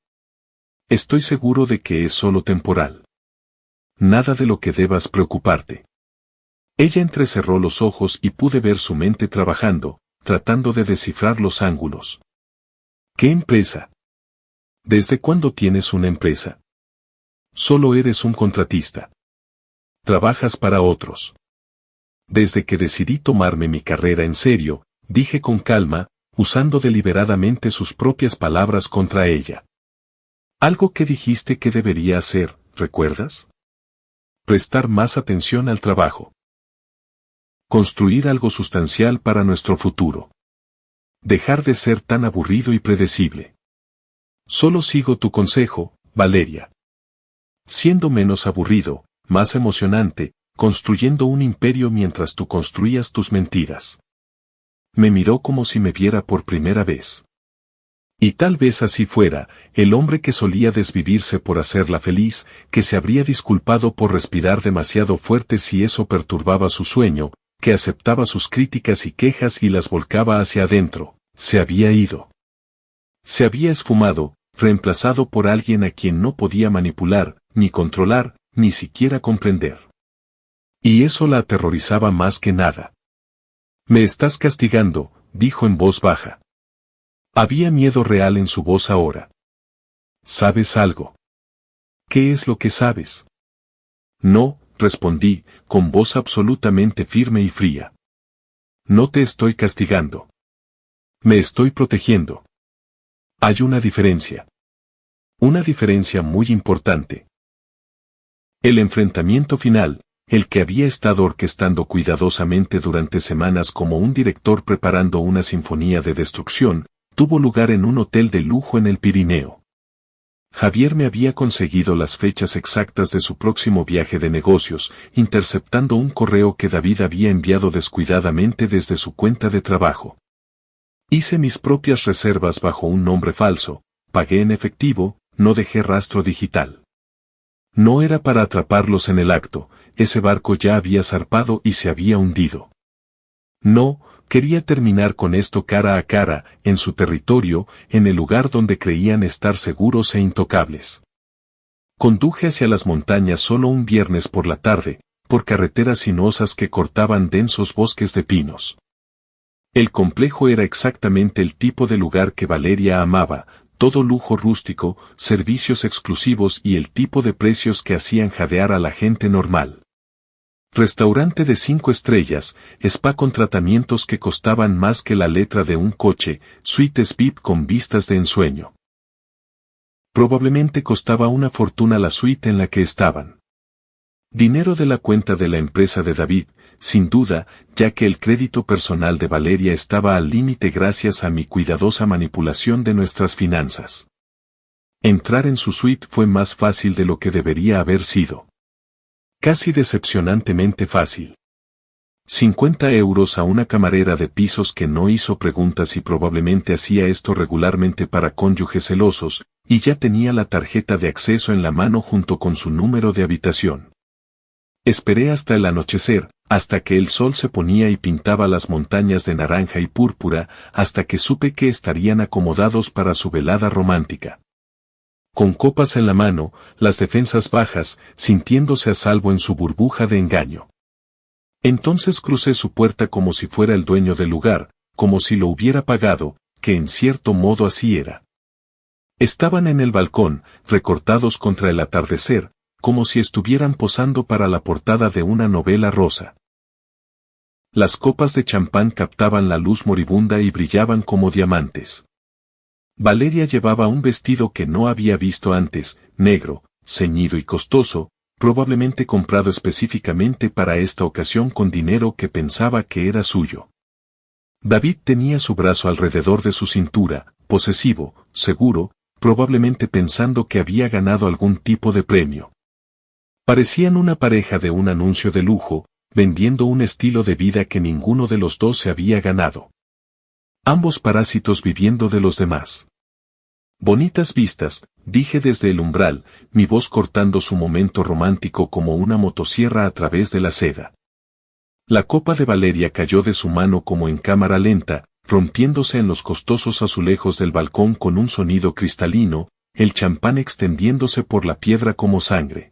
Estoy seguro de que es solo temporal. Nada de lo que debas preocuparte. Ella entrecerró los ojos y pude ver su mente trabajando, tratando de descifrar los ángulos. ¿Qué empresa? ¿Desde cuándo tienes una empresa? Solo eres un contratista. Trabajas para otros. Desde que decidí tomarme mi carrera en serio, dije con calma, usando deliberadamente sus propias palabras contra ella. Algo que dijiste que debería hacer, ¿recuerdas? Prestar más atención al trabajo. Construir algo sustancial para nuestro futuro. Dejar de ser tan aburrido y predecible. Solo sigo tu consejo, Valeria. Siendo menos aburrido, más emocionante, construyendo un imperio mientras tú construías tus mentiras. Me miró como si me viera por primera vez. Y tal vez así fuera, el hombre que solía desvivirse por hacerla feliz, que se habría disculpado por respirar demasiado fuerte si eso perturbaba su sueño, que aceptaba sus críticas y quejas y las volcaba hacia adentro, se había ido. Se había esfumado, reemplazado por alguien a quien no podía manipular, ni controlar, ni siquiera comprender. Y eso la aterrorizaba más que nada. Me estás castigando, dijo en voz baja. Había miedo real en su voz ahora. ¿Sabes algo? ¿Qué es lo que sabes? No, respondí, con voz absolutamente firme y fría. No te estoy castigando. Me estoy protegiendo. Hay una diferencia. Una diferencia muy importante. El enfrentamiento final, el que había estado orquestando cuidadosamente durante semanas como un director preparando una sinfonía de destrucción, tuvo lugar en un hotel de lujo en el Pirineo. Javier me había conseguido las fechas exactas de su próximo viaje de negocios, interceptando un correo que David había enviado descuidadamente desde su cuenta de trabajo. Hice mis propias reservas bajo un nombre falso, pagué en efectivo, no dejé rastro digital. No era para atraparlos en el acto, ese barco ya había zarpado y se había hundido. No, quería terminar con esto cara a cara, en su territorio, en el lugar donde creían estar seguros e intocables. Conduje hacia las montañas solo un viernes por la tarde, por carreteras sinuosas que cortaban densos bosques de pinos. El complejo era exactamente el tipo de lugar que Valeria amaba, todo lujo rústico, servicios exclusivos y el tipo de precios que hacían jadear a la gente normal. Restaurante de 5 estrellas, spa con tratamientos que costaban más que la letra de un coche, suites VIP con vistas de ensueño. Probablemente costaba una fortuna la suite en la que estaban. Dinero de la cuenta de la empresa de David, sin duda, ya que el crédito personal de Valeria estaba al límite gracias a mi cuidadosa manipulación de nuestras finanzas. Entrar en su suite fue más fácil de lo que debería haber sido. Casi decepcionantemente fácil. 50 euros a una camarera de pisos que no hizo preguntas y probablemente hacía esto regularmente para cónyuges celosos, y ya tenía la tarjeta de acceso en la mano junto con su número de habitación. Esperé hasta el anochecer, hasta que el sol se ponía y pintaba las montañas de naranja y púrpura, hasta que supe que estarían acomodados para su velada romántica. Con copas en la mano, las defensas bajas, sintiéndose a salvo en su burbuja de engaño. Entonces crucé su puerta como si fuera el dueño del lugar, como si lo hubiera pagado, que en cierto modo así era. Estaban en el balcón, recortados contra el atardecer, como si estuvieran posando para la portada de una novela rosa. Las copas de champán captaban la luz moribunda y brillaban como diamantes. Valeria llevaba un vestido que no había visto antes, negro, ceñido y costoso, probablemente comprado específicamente para esta ocasión con dinero que pensaba que era suyo. David tenía su brazo alrededor de su cintura, posesivo, seguro, probablemente pensando que había ganado algún tipo de premio. Parecían una pareja de un anuncio de lujo, vendiendo un estilo de vida que ninguno de los dos se había ganado. Ambos parásitos viviendo de los demás. Bonitas vistas, dije desde el umbral, mi voz cortando su momento romántico como una motosierra a través de la seda. La copa de Valeria cayó de su mano como en cámara lenta, rompiéndose en los costosos azulejos del balcón con un sonido cristalino, el champán extendiéndose por la piedra como sangre.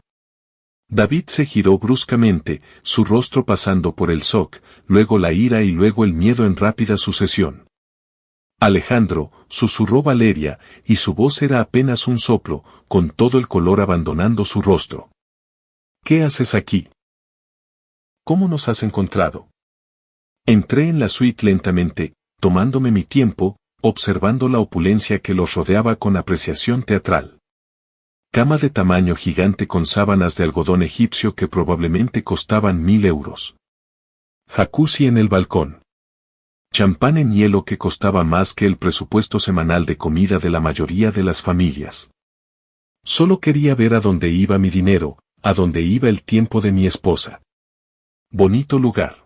David se giró bruscamente, su rostro pasando por el shock, luego la ira y luego el miedo en rápida sucesión. Alejandro, susurró Valeria, y su voz era apenas un soplo, con todo el color abandonando su rostro. ¿Qué haces aquí? ¿Cómo nos has encontrado? Entré en la suite lentamente, tomándome mi tiempo, observando la opulencia que los rodeaba con apreciación teatral. Cama de tamaño gigante con sábanas de algodón egipcio que probablemente costaban 1000 euros. Jacuzzi en el balcón. Champán en hielo que costaba más que el presupuesto semanal de comida de la mayoría de las familias. Solo quería ver a dónde iba mi dinero, a dónde iba el tiempo de mi esposa. Bonito lugar.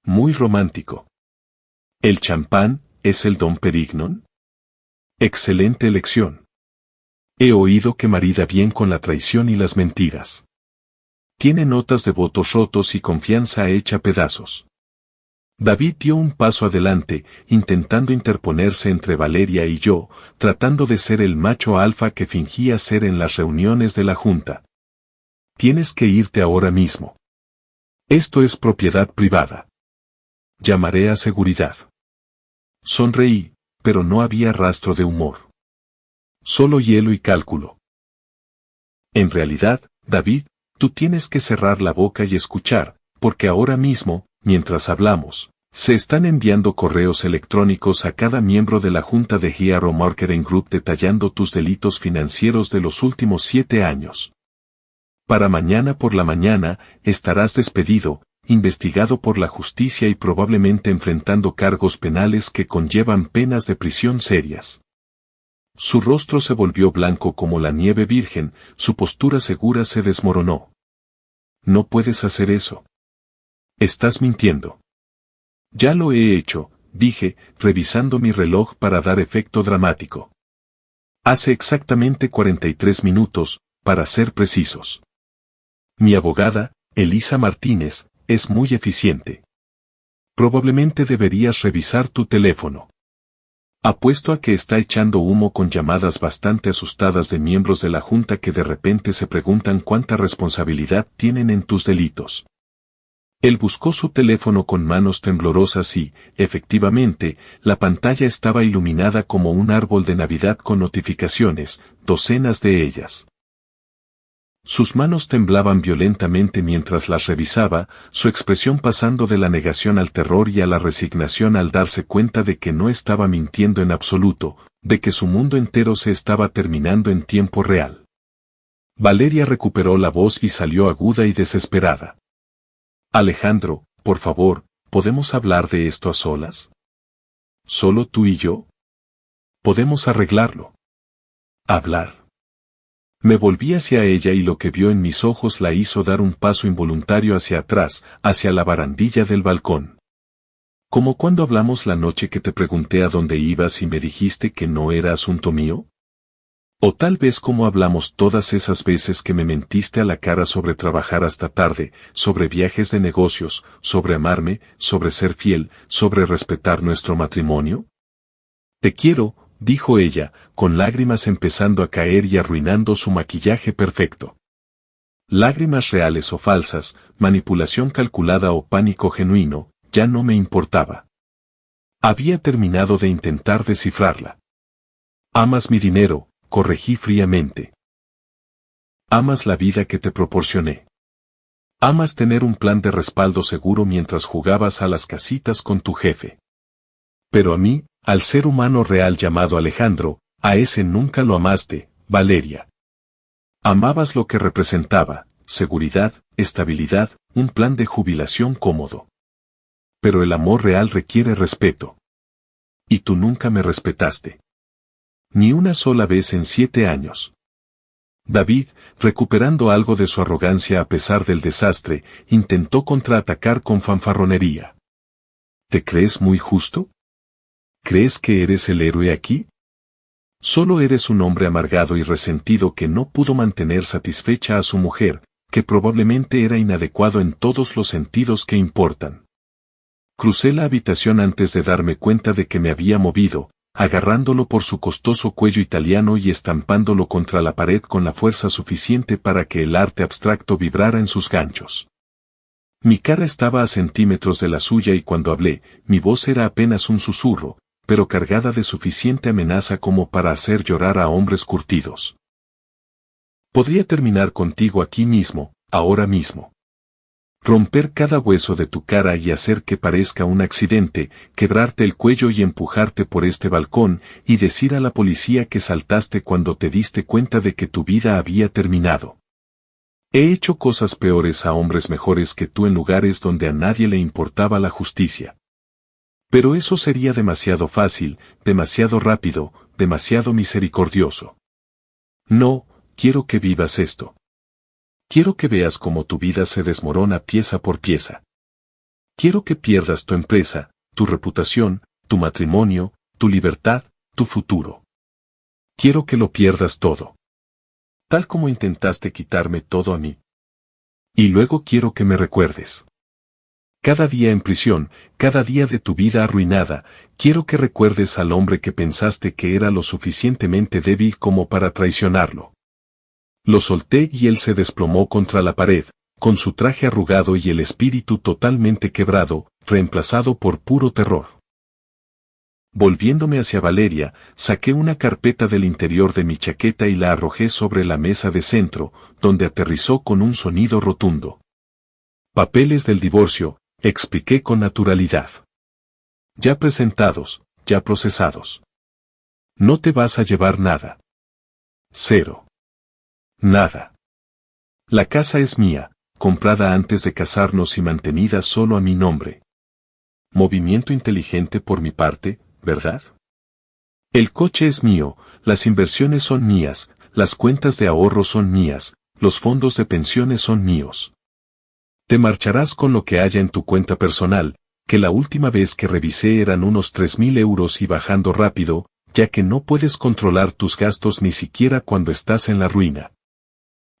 Muy romántico. ¿El champán es el Dom Perignon? Excelente elección. He oído que marida bien con la traición y las mentiras. Tiene notas de votos rotos y confianza hecha pedazos. David dio un paso adelante, intentando interponerse entre Valeria y yo, tratando de ser el macho alfa que fingía ser en las reuniones de la junta. Tienes que irte ahora mismo. Esto es propiedad privada. Llamaré a seguridad. Sonreí, pero no había rastro de humor. Solo hielo y cálculo. En realidad, David, tú tienes que cerrar la boca y escuchar, porque ahora mismo, mientras hablamos, se están enviando correos electrónicos a cada miembro de la Junta de Hero Marketing Group detallando tus delitos financieros de los últimos 7 años. Para mañana por la mañana, estarás despedido, investigado por la justicia y probablemente enfrentando cargos penales que conllevan penas de prisión serias. Su rostro se volvió blanco como la nieve virgen, su postura segura se desmoronó. No puedes hacer eso. Estás mintiendo. Ya lo he hecho, dije, revisando mi reloj para dar efecto dramático. Hace exactamente 43 minutos, para ser precisos. Mi abogada, Elisa Martínez, es muy eficiente. Probablemente deberías revisar tu teléfono. Apuesto a que está echando humo con llamadas bastante asustadas de miembros de la Junta que de repente se preguntan cuánta responsabilidad tienen en tus delitos. Él buscó su teléfono con manos temblorosas y, efectivamente, la pantalla estaba iluminada como un árbol de Navidad con notificaciones, docenas de ellas. Sus manos temblaban violentamente mientras las revisaba, su expresión pasando de la negación al terror y a la resignación al darse cuenta de que no estaba mintiendo en absoluto, de que su mundo entero se estaba terminando en tiempo real. Valeria recuperó la voz y salió aguda y desesperada. Alejandro, por favor, ¿podemos hablar de esto a solas? ¿Solo tú y yo? Podemos arreglarlo. Hablar. Me volví hacia ella y lo que vio en mis ojos la hizo dar un paso involuntario hacia atrás, hacia la barandilla del balcón. Como cuando hablamos la noche que te pregunté a dónde ibas y me dijiste que no era asunto mío. O tal vez como hablamos todas esas veces que me mentiste a la cara sobre trabajar hasta tarde, sobre viajes de negocios, sobre amarme, sobre ser fiel, sobre respetar nuestro matrimonio. Te quiero, dijo ella, con lágrimas empezando a caer y arruinando su maquillaje perfecto. Lágrimas reales o falsas, manipulación calculada o pánico genuino, ya no me importaba. Había terminado de intentar descifrarla. Amas mi dinero, corregí fríamente. Amas la vida que te proporcioné. Amas tener un plan de respaldo seguro mientras jugabas a las casitas con tu jefe. Pero a mí, al ser humano real llamado Alejandro, a ese nunca lo amaste, Valeria. Amabas lo que representaba, seguridad, estabilidad, un plan de jubilación cómodo. Pero el amor real requiere respeto. Y tú nunca me respetaste. Ni una sola vez en 7 años. David, recuperando algo de su arrogancia a pesar del desastre, intentó contraatacar con fanfarronería. ¿Te crees muy justo? ¿Crees que eres el héroe aquí? Solo eres un hombre amargado y resentido que no pudo mantener satisfecha a su mujer, que probablemente era inadecuado en todos los sentidos que importan. Crucé la habitación antes de darme cuenta de que me había movido, agarrándolo por su costoso cuello italiano y estampándolo contra la pared con la fuerza suficiente para que el arte abstracto vibrara en sus ganchos. Mi cara estaba a centímetros de la suya y cuando hablé, mi voz era apenas un susurro, pero cargada de suficiente amenaza como para hacer llorar a hombres curtidos. Podría terminar contigo aquí mismo, ahora mismo. Romper cada hueso de tu cara y hacer que parezca un accidente, quebrarte el cuello y empujarte por este balcón, y decir a la policía que saltaste cuando te diste cuenta de que tu vida había terminado. He hecho cosas peores a hombres mejores que tú en lugares donde a nadie le importaba la justicia. Pero eso sería demasiado fácil, demasiado rápido, demasiado misericordioso. No, quiero que vivas esto. Quiero que veas cómo tu vida se desmorona pieza por pieza. Quiero que pierdas tu empresa, tu reputación, tu matrimonio, tu libertad, tu futuro. Quiero que lo pierdas todo. Tal como intentaste quitarme todo a mí. Y luego quiero que me recuerdes. Cada día en prisión, cada día de tu vida arruinada, quiero que recuerdes al hombre que pensaste que era lo suficientemente débil como para traicionarlo. Lo solté y él se desplomó contra la pared, con su traje arrugado y el espíritu totalmente quebrado, reemplazado por puro terror. Volviéndome hacia Valeria, saqué una carpeta del interior de mi chaqueta y la arrojé sobre la mesa de centro, donde aterrizó con un sonido rotundo. Papeles del divorcio, expliqué con naturalidad. Ya presentados, ya procesados. No te vas a llevar nada. Cero. Nada. La casa es mía, comprada antes de casarnos y mantenida solo a mi nombre. Movimiento inteligente por mi parte, ¿verdad? El coche es mío, las inversiones son mías, las cuentas de ahorro son mías, los fondos de pensiones son míos. Te marcharás con lo que haya en tu cuenta personal, que la última vez que revisé eran unos 3.000 euros y bajando rápido, ya que no puedes controlar tus gastos ni siquiera cuando estás en la ruina.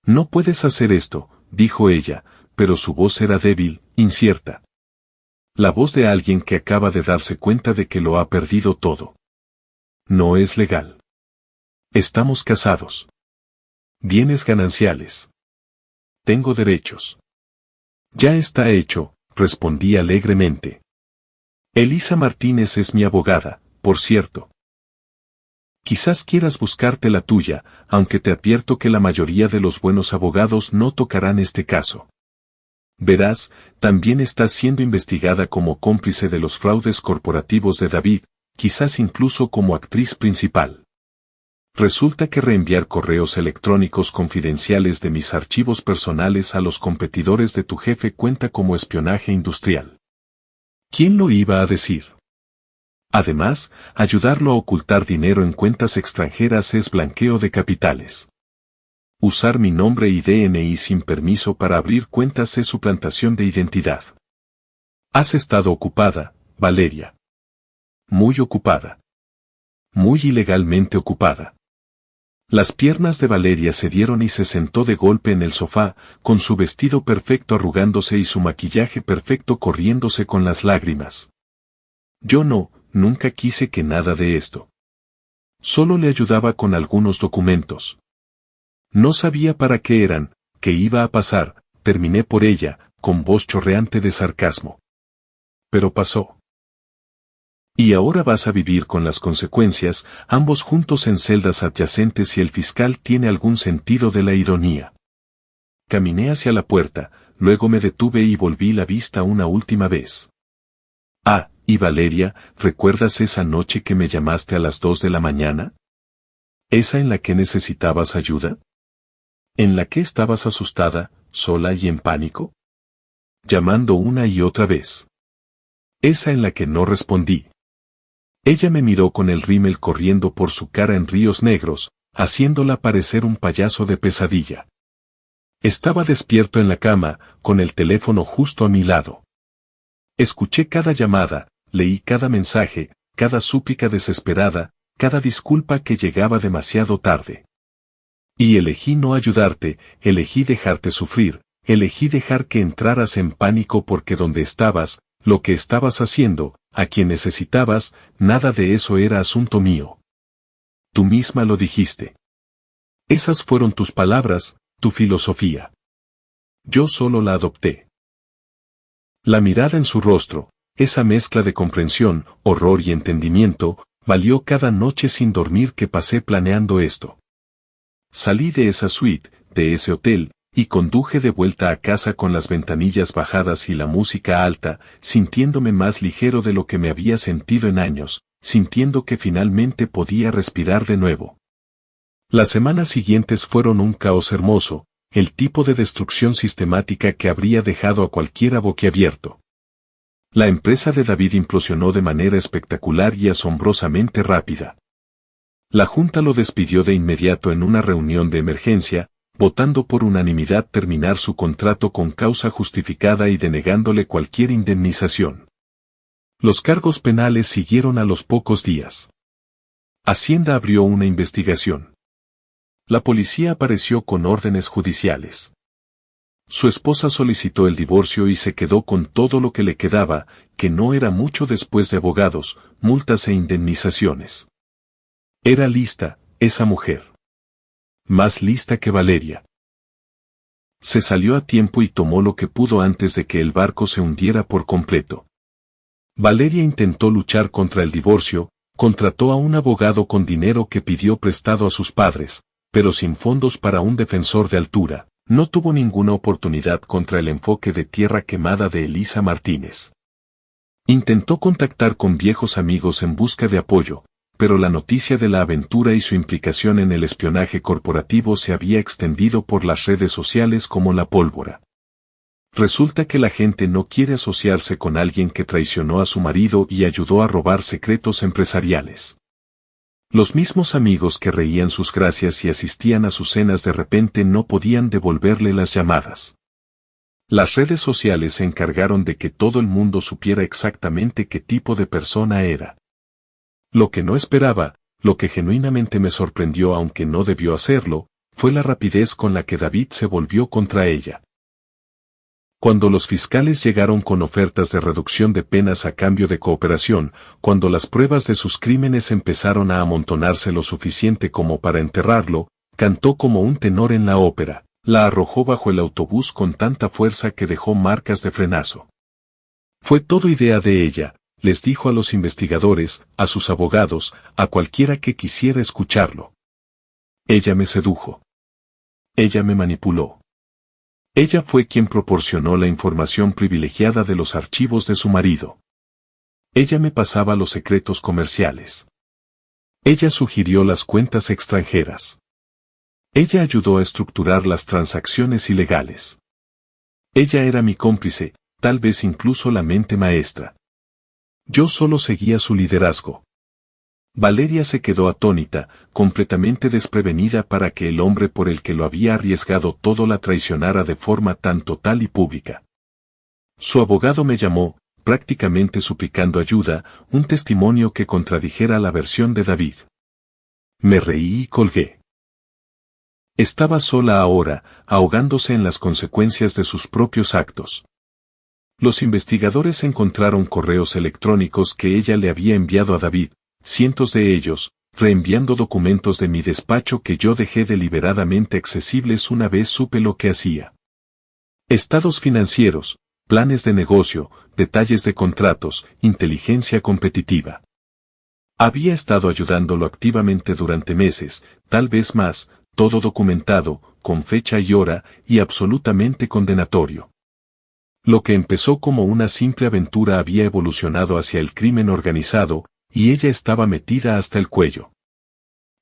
No puedes hacer esto, dijo ella, pero su voz era débil, incierta. La voz de alguien que acaba de darse cuenta de que lo ha perdido todo. No es legal. Estamos casados. Bienes gananciales. Tengo derechos. Ya está hecho, respondí alegremente. Elisa Martínez es mi abogada, por cierto. Quizás quieras buscarte la tuya, aunque te advierto que la mayoría de los buenos abogados no tocarán este caso. Verás, también estás siendo investigada como cómplice de los fraudes corporativos de David, quizás incluso como actriz principal. Resulta que reenviar correos electrónicos confidenciales de mis archivos personales a los competidores de tu jefe cuenta como espionaje industrial. ¿Quién lo iba a decir? Además, ayudarlo a ocultar dinero en cuentas extranjeras es blanqueo de capitales. Usar mi nombre y DNI sin permiso para abrir cuentas es suplantación de identidad. Has estado ocupada, Valeria. Muy ocupada. Muy ilegalmente ocupada. Las piernas de Valeria cedieron y se sentó de golpe en el sofá, con su vestido perfecto arrugándose y su maquillaje perfecto corriéndose con las lágrimas. Yo nunca quise que nada de esto. Solo le ayudaba con algunos documentos. No sabía para qué eran, qué iba a pasar, terminé por ella, con voz chorreante de sarcasmo. Pero pasó. Y ahora vas a vivir con las consecuencias, ambos juntos en celdas adyacentes y el fiscal tiene algún sentido de la ironía. Caminé hacia la puerta, luego me detuve y volví la vista una última vez. Ah, y Valeria, ¿recuerdas esa noche que me llamaste a las 2 de la mañana? ¿Esa en la que necesitabas ayuda? ¿En la que estabas asustada, sola y en pánico? Llamando una y otra vez. Esa en la que no respondí. Ella me miró con el rímel corriendo por su cara en ríos negros, haciéndola parecer un payaso de pesadilla. Estaba despierto en la cama, con el teléfono justo a mi lado. Escuché cada llamada, leí cada mensaje, cada súplica desesperada, cada disculpa que llegaba demasiado tarde. Y elegí no ayudarte, elegí dejarte sufrir, elegí dejar que entraras en pánico porque donde estabas, lo que estabas haciendo, a quien necesitabas, nada de eso era asunto mío. Tú misma lo dijiste. Esas fueron tus palabras, tu filosofía. Yo solo la adopté. La mirada en su rostro, esa mezcla de comprensión, horror y entendimiento, valió cada noche sin dormir que pasé planeando esto. Salí de esa suite, de ese hotel, y conduje de vuelta a casa con las ventanillas bajadas y la música alta, sintiéndome más ligero de lo que me había sentido en años, sintiendo que finalmente podía respirar de nuevo. Las semanas siguientes fueron un caos hermoso, el tipo de destrucción sistemática que habría dejado a cualquiera boquiabierto. La empresa de David implosionó de manera espectacular y asombrosamente rápida. La Junta lo despidió de inmediato en una reunión de emergencia, votando por unanimidad terminar su contrato con causa justificada y denegándole cualquier indemnización. Los cargos penales siguieron a los pocos días. Hacienda abrió una investigación. La policía apareció con órdenes judiciales. Su esposa solicitó el divorcio y se quedó con todo lo que le quedaba, que no era mucho después de abogados, multas e indemnizaciones. Era lista, esa mujer. Más lista que Valeria. Se salió a tiempo y tomó lo que pudo antes de que el barco se hundiera por completo. Valeria intentó luchar contra el divorcio, contrató a un abogado con dinero que pidió prestado a sus padres, pero sin fondos para un defensor de altura. No tuvo ninguna oportunidad contra el enfoque de tierra quemada de Elisa Martínez. Intentó contactar con viejos amigos en busca de apoyo, pero la noticia de la aventura y su implicación en el espionaje corporativo se había extendido por las redes sociales como la pólvora. Resulta que la gente no quiere asociarse con alguien que traicionó a su marido y ayudó a robar secretos empresariales. Los mismos amigos que reían sus gracias y asistían a sus cenas de repente no podían devolverle las llamadas. Las redes sociales se encargaron de que todo el mundo supiera exactamente qué tipo de persona era. Lo que no esperaba, lo que genuinamente me sorprendió aunque no debió hacerlo, fue la rapidez con la que David se volvió contra ella. Cuando los fiscales llegaron con ofertas de reducción de penas a cambio de cooperación, cuando las pruebas de sus crímenes empezaron a amontonarse lo suficiente como para enterrarlo, cantó como un tenor en la ópera, la arrojó bajo el autobús con tanta fuerza que dejó marcas de frenazo. Fue todo idea de ella, les dijo a los investigadores, a sus abogados, a cualquiera que quisiera escucharlo. Ella me sedujo. Ella me manipuló. Ella fue quien proporcionó la información privilegiada de los archivos de su marido. Ella me pasaba los secretos comerciales. Ella sugirió las cuentas extranjeras. Ella ayudó a estructurar las transacciones ilegales. Ella era mi cómplice, tal vez incluso la mente maestra. Yo solo seguía su liderazgo. Valeria se quedó atónita, completamente desprevenida para que el hombre por el que lo había arriesgado todo la traicionara de forma tan total y pública. Su abogado me llamó, prácticamente suplicando ayuda, un testimonio que contradijera la versión de David. Me reí y colgué. Estaba sola ahora, ahogándose en las consecuencias de sus propios actos. Los investigadores encontraron correos electrónicos que ella le había enviado a David, cientos de ellos, reenviando documentos de mi despacho que yo dejé deliberadamente accesibles una vez supe lo que hacía. Estados financieros, planes de negocio, detalles de contratos, inteligencia competitiva. Había estado ayudándolo activamente durante meses, tal vez más, todo documentado, con fecha y hora, y absolutamente condenatorio. Lo que empezó como una simple aventura había evolucionado hacia el crimen organizado, y ella estaba metida hasta el cuello.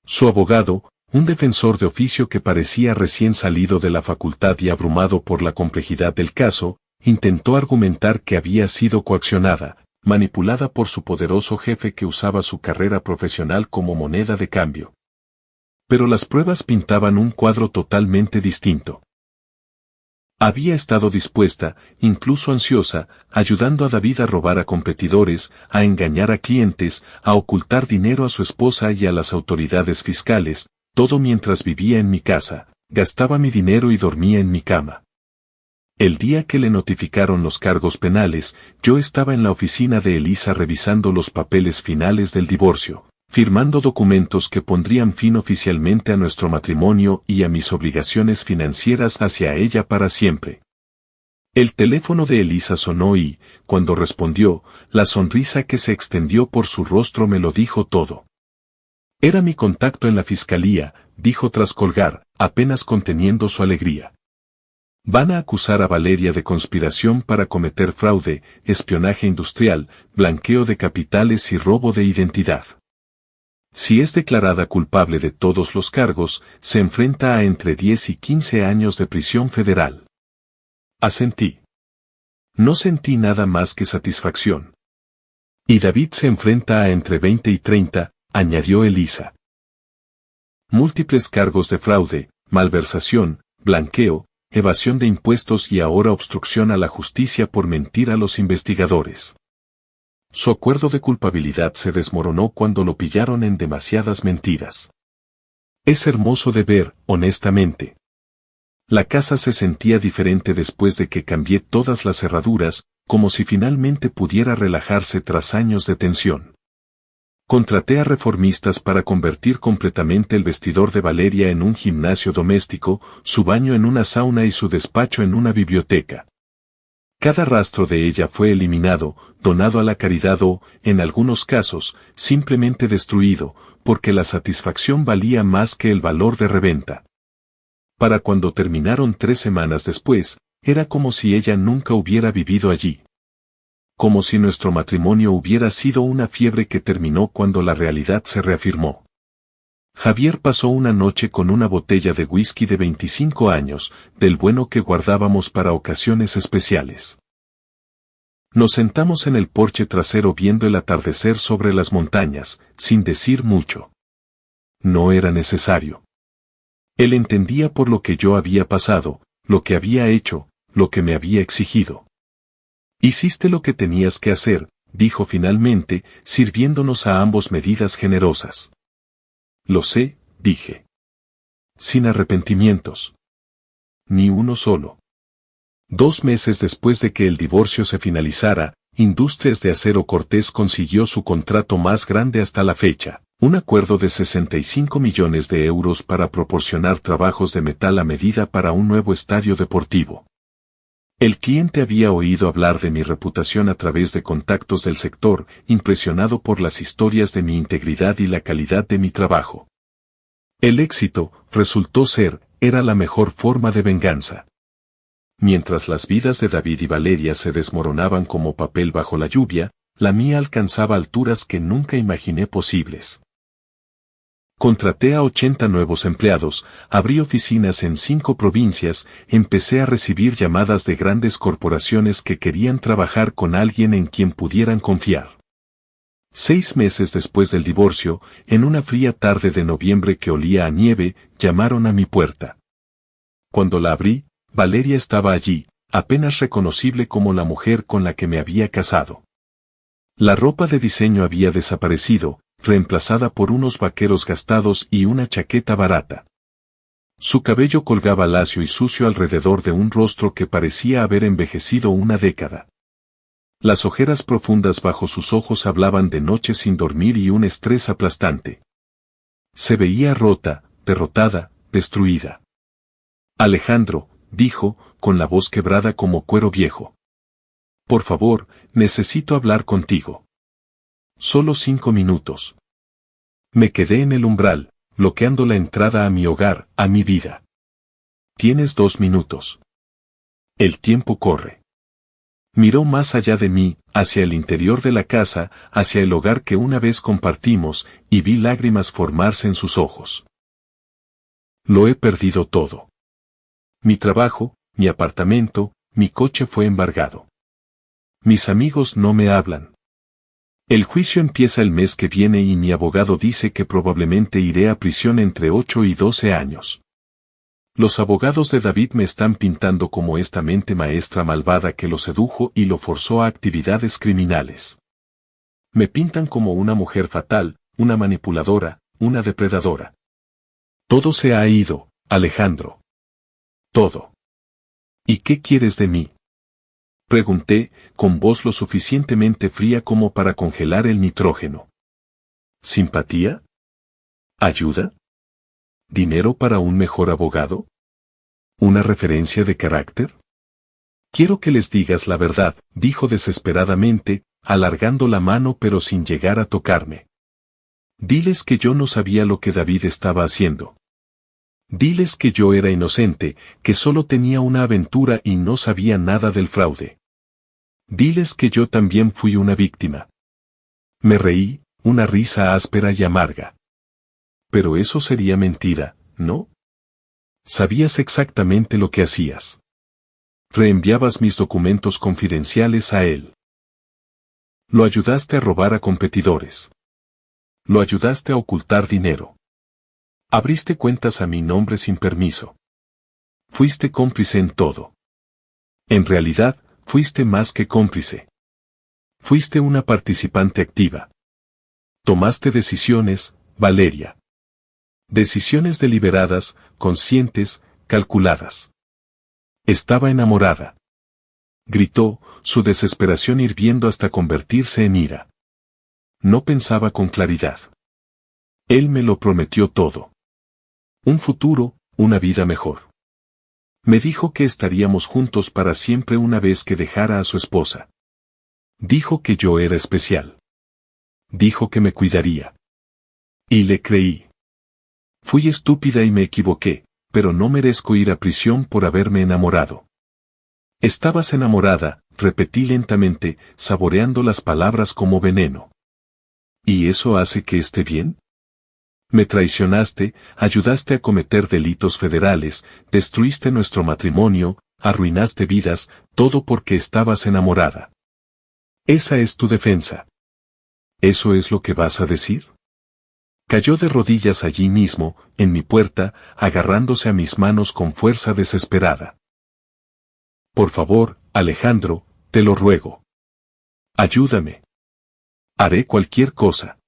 Su abogado, un defensor de oficio que parecía recién salido de la facultad y abrumado por la complejidad del caso, intentó argumentar que había sido coaccionada, manipulada por su poderoso jefe que usaba su carrera profesional como moneda de cambio. Pero las pruebas pintaban un cuadro totalmente distinto. Había estado dispuesta, incluso ansiosa, ayudando a David a robar a competidores, a engañar a clientes, a ocultar dinero a su esposa y a las autoridades fiscales, todo mientras vivía en mi casa, gastaba mi dinero y dormía en mi cama. El día que le notificaron los cargos penales, yo estaba en la oficina de Elisa revisando los papeles finales del divorcio, firmando documentos que pondrían fin oficialmente a nuestro matrimonio y a mis obligaciones financieras hacia ella para siempre. El teléfono de Elisa sonó y, cuando respondió, la sonrisa que se extendió por su rostro me lo dijo todo. Era mi contacto en la fiscalía, dijo tras colgar, apenas conteniendo su alegría. Van a acusar a Valeria de conspiración para cometer fraude, espionaje industrial, blanqueo de capitales y robo de identidad. Si es declarada culpable de todos los cargos, se enfrenta a entre 10 y 15 años de prisión federal. Asentí. No sentí nada más que satisfacción. Y David se enfrenta a entre 20 y 30, añadió Elisa. Múltiples cargos de fraude, malversación, blanqueo, evasión de impuestos y ahora obstrucción a la justicia por mentir a los investigadores. Su acuerdo de culpabilidad se desmoronó cuando lo pillaron en demasiadas mentiras. Es hermoso de ver, honestamente. La casa se sentía diferente después de que cambié todas las cerraduras, como si finalmente pudiera relajarse tras años de tensión. Contraté a reformistas para convertir completamente el vestidor de Valeria en un gimnasio doméstico, su baño en una sauna y su despacho en una biblioteca. Cada rastro de ella fue eliminado, donado a la caridad o, en algunos casos, simplemente destruido, porque la satisfacción valía más que el valor de reventa. Para cuando terminaron 3 semanas después, era como si ella nunca hubiera vivido allí. Como si nuestro matrimonio hubiera sido una fiebre que terminó cuando la realidad se reafirmó. Javier pasó una noche con una botella de whisky de 25 años, del bueno que guardábamos para ocasiones especiales. Nos sentamos en el porche trasero viendo el atardecer sobre las montañas, sin decir mucho. No era necesario. Él entendía por lo que yo había pasado, lo que había hecho, lo que me había exigido. Hiciste lo que tenías que hacer, dijo finalmente, sirviéndonos a ambos medidas generosas. Lo sé, dije. Sin arrepentimientos. Ni uno solo. 2 meses después de que el divorcio se finalizara, Industrias de Acero Cortés consiguió su contrato más grande hasta la fecha, un acuerdo de 65 millones de euros para proporcionar trabajos de metal a medida para un nuevo estadio deportivo. El cliente había oído hablar de mi reputación a través de contactos del sector, impresionado por las historias de mi integridad y la calidad de mi trabajo. El éxito, resultó ser, era la mejor forma de venganza. Mientras las vidas de David y Valeria se desmoronaban como papel bajo la lluvia, la mía alcanzaba alturas que nunca imaginé posibles. Contraté a 80 nuevos empleados, abrí oficinas en 5 provincias, empecé a recibir llamadas de grandes corporaciones que querían trabajar con alguien en quien pudieran confiar. 6 meses después del divorcio, en una fría tarde de noviembre que olía a nieve, llamaron a mi puerta. Cuando la abrí, Valeria estaba allí, apenas reconocible como la mujer con la que me había casado. La ropa de diseño había desaparecido, reemplazada por unos vaqueros gastados y una chaqueta barata. Su cabello colgaba lacio y sucio alrededor de un rostro que parecía haber envejecido una década. Las ojeras profundas bajo sus ojos hablaban de noches sin dormir y un estrés aplastante. Se veía rota, derrotada, destruida. Alejandro, dijo, con la voz quebrada como cuero viejo. Por favor, necesito hablar contigo. Solo 5 minutos. Me quedé en el umbral, bloqueando la entrada a mi hogar, a mi vida. Tienes 2 minutos. El tiempo corre. Miró más allá de mí, hacia el interior de la casa, hacia el hogar que una vez compartimos, y vi lágrimas formarse en sus ojos. Lo he perdido todo. Mi trabajo, mi apartamento, mi coche fue embargado. Mis amigos no me hablan. El juicio empieza el mes que viene y mi abogado dice que probablemente iré a prisión entre 8 y 12 años. Los abogados de David me están pintando como esta mente maestra malvada que lo sedujo y lo forzó a actividades criminales. Me pintan como una mujer fatal, una manipuladora, una depredadora. Todo se ha ido, Alejandro. Todo. ¿Y qué quieres de mí? Pregunté, con voz lo suficientemente fría como para congelar el nitrógeno. ¿Simpatía? ¿Ayuda? ¿Dinero para un mejor abogado? ¿Una referencia de carácter? Quiero que les digas la verdad, dijo desesperadamente, alargando la mano pero sin llegar a tocarme. Diles que yo no sabía lo que David estaba haciendo. Diles que yo era inocente, que solo tenía una aventura y no sabía nada del fraude. Diles que yo también fui una víctima. Me reí, una risa áspera y amarga. Pero eso sería mentira, ¿no? Sabías exactamente lo que hacías. Reenviabas mis documentos confidenciales a él. Lo ayudaste a robar a competidores. Lo ayudaste a ocultar dinero. Abriste cuentas a mi nombre sin permiso. Fuiste cómplice en todo. En realidad, fuiste más que cómplice. Fuiste una participante activa. Tomaste decisiones, Valeria. Decisiones deliberadas, conscientes, calculadas. Estaba enamorada. Gritó, su desesperación hirviendo hasta convertirse en ira. No pensaba con claridad. Él me lo prometió todo. Un futuro, una vida mejor. Me dijo que estaríamos juntos para siempre una vez que dejara a su esposa. Dijo que yo era especial. Dijo que me cuidaría. Y le creí. Fui estúpida y me equivoqué, pero no merezco ir a prisión por haberme enamorado. Estabas enamorada, repetí lentamente, saboreando las palabras como veneno. ¿Y eso hace que esté bien? Me traicionaste, ayudaste a cometer delitos federales, destruiste nuestro matrimonio, arruinaste vidas, todo porque estabas enamorada. Esa es tu defensa. ¿Eso es lo que vas a decir? Cayó de rodillas allí mismo, en mi puerta, agarrándose a mis manos con fuerza desesperada. Por favor, Alejandro, te lo ruego. Ayúdame. Haré cualquier cosa.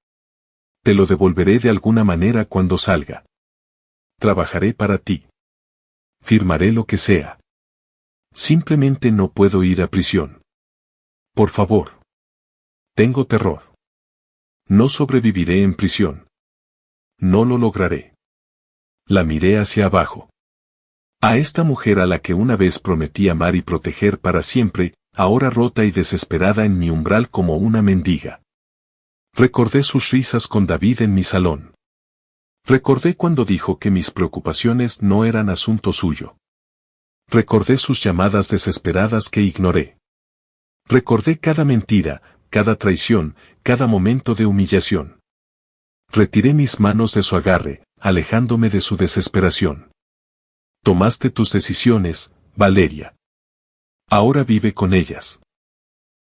Te lo devolveré de alguna manera cuando salga. Trabajaré para ti. Firmaré lo que sea. Simplemente no puedo ir a prisión. Por favor. Tengo terror. No sobreviviré en prisión. No lo lograré. La miré hacia abajo. A esta mujer a la que una vez prometí amar y proteger para siempre, ahora rota y desesperada en mi umbral como una mendiga. Recordé sus risas con David en mi salón. Recordé cuando dijo que mis preocupaciones no eran asunto suyo. Recordé sus llamadas desesperadas que ignoré. Recordé cada mentira, cada traición, cada momento de humillación. Retiré mis manos de su agarre, alejándome de su desesperación. Tomaste tus decisiones, Valeria. Ahora vive con ellas.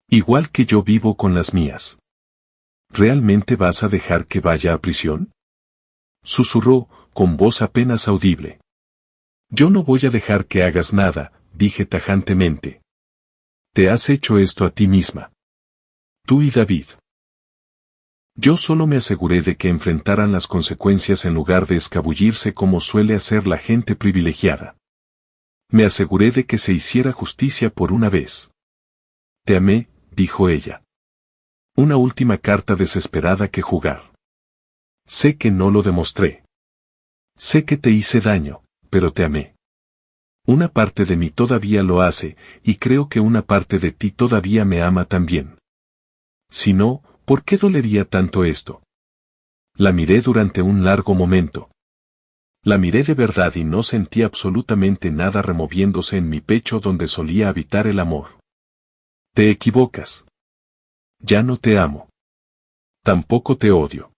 Igual que yo vivo con las mías. ¿Realmente vas a dejar que vaya a prisión? Susurró, con voz apenas audible. Yo no voy a dejar que hagas nada, dije tajantemente. Te has hecho esto a ti misma. Tú y David. Yo solo me aseguré de que enfrentaran las consecuencias en lugar de escabullirse como suele hacer la gente privilegiada. Me aseguré de que se hiciera justicia por una vez. Te amé, dijo ella. Una última carta desesperada que jugar. Sé que no lo demostré. Sé que te hice daño, pero te amé. Una parte de mí todavía lo hace, y creo que una parte de ti todavía me ama también. Si no, ¿por qué dolería tanto esto? La miré durante un largo momento. La miré de verdad y no sentí absolutamente nada removiéndose en mi pecho donde solía habitar el amor. Te equivocas. Ya no te amo. Tampoco te odio.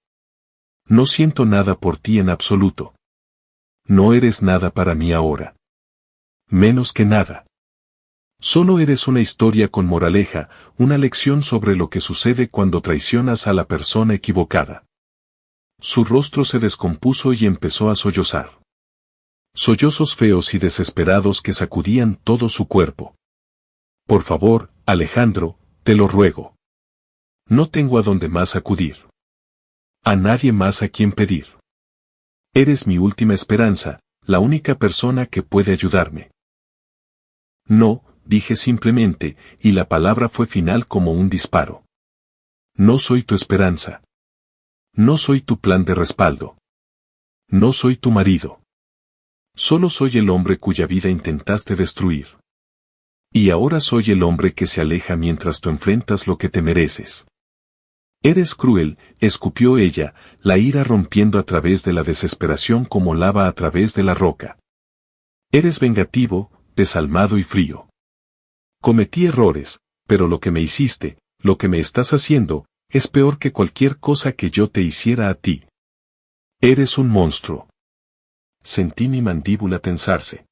No siento nada por ti en absoluto. No eres nada para mí ahora. Menos que nada. Solo eres una historia con moraleja, una lección sobre lo que sucede cuando traicionas a la persona equivocada. Su rostro se descompuso y empezó a sollozar. Sollozos feos y desesperados que sacudían todo su cuerpo. Por favor, Alejandro, te lo ruego. No tengo a dónde más acudir. A nadie más a quien pedir. Eres mi última esperanza, la única persona que puede ayudarme. No, dije simplemente, y la palabra fue final como un disparo. No soy tu esperanza. No soy tu plan de respaldo. No soy tu marido. Solo soy el hombre cuya vida intentaste destruir. Y ahora soy el hombre que se aleja mientras tú enfrentas lo que te mereces. Eres cruel, escupió ella, la ira rompiendo a través de la desesperación como lava a través de la roca. Eres vengativo, desalmado y frío. Cometí errores, pero lo que me hiciste, lo que me estás haciendo, es peor que cualquier cosa que yo te hiciera a ti. Eres un monstruo. Sentí mi mandíbula tensarse.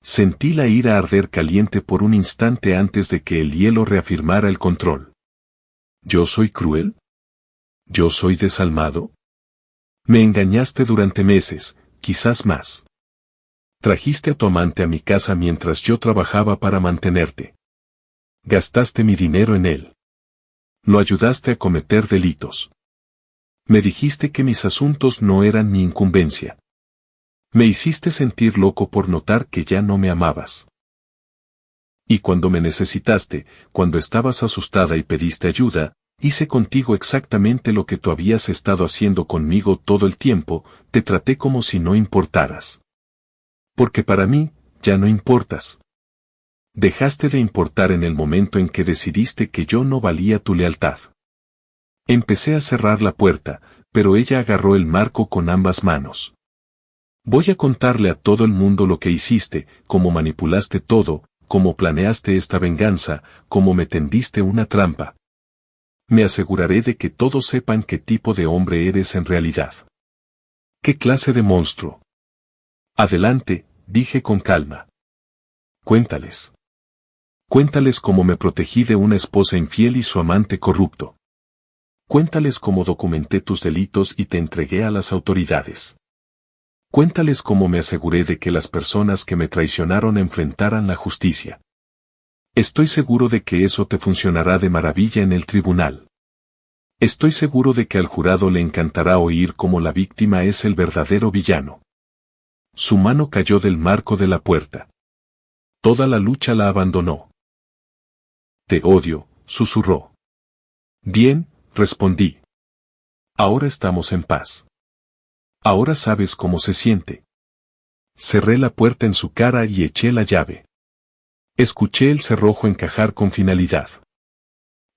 Sentí la ira arder caliente por un instante antes de que el hielo reafirmara el control. ¿Yo soy cruel? ¿Yo soy desalmado? Me engañaste durante meses, quizás más. Trajiste a tu amante a mi casa mientras yo trabajaba para mantenerte. Gastaste mi dinero en él. Lo ayudaste a cometer delitos. Me dijiste que mis asuntos no eran mi incumbencia. Me hiciste sentir loco por notar que ya no me amabas. Y cuando me necesitaste, cuando estabas asustada y pediste ayuda, hice contigo exactamente lo que tú habías estado haciendo conmigo todo el tiempo, te traté como si no importaras. Porque para mí, ya no importas. Dejaste de importar en el momento en que decidiste que yo no valía tu lealtad. Empecé a cerrar la puerta, pero ella agarró el marco con ambas manos. Voy a contarle a todo el mundo lo que hiciste, cómo manipulaste todo, cómo planeaste esta venganza, cómo me tendiste una trampa. Me aseguraré de que todos sepan qué tipo de hombre eres en realidad. ¿Qué clase de monstruo? Adelante, dije con calma. Cuéntales. Cuéntales cómo me protegí de una esposa infiel y su amante corrupto. Cuéntales cómo documenté tus delitos y te entregué a las autoridades. Cuéntales cómo me aseguré de que las personas que me traicionaron enfrentaran la justicia. Estoy seguro de que eso te funcionará de maravilla en el tribunal. Estoy seguro de que al jurado le encantará oír cómo la víctima es el verdadero villano. Su mano cayó del marco de la puerta. Toda la lucha la abandonó. Te odio, susurró. Bien, respondí. Ahora estamos en paz. Ahora sabes cómo se siente. Cerré la puerta en su cara y eché la llave. Escuché el cerrojo encajar con finalidad.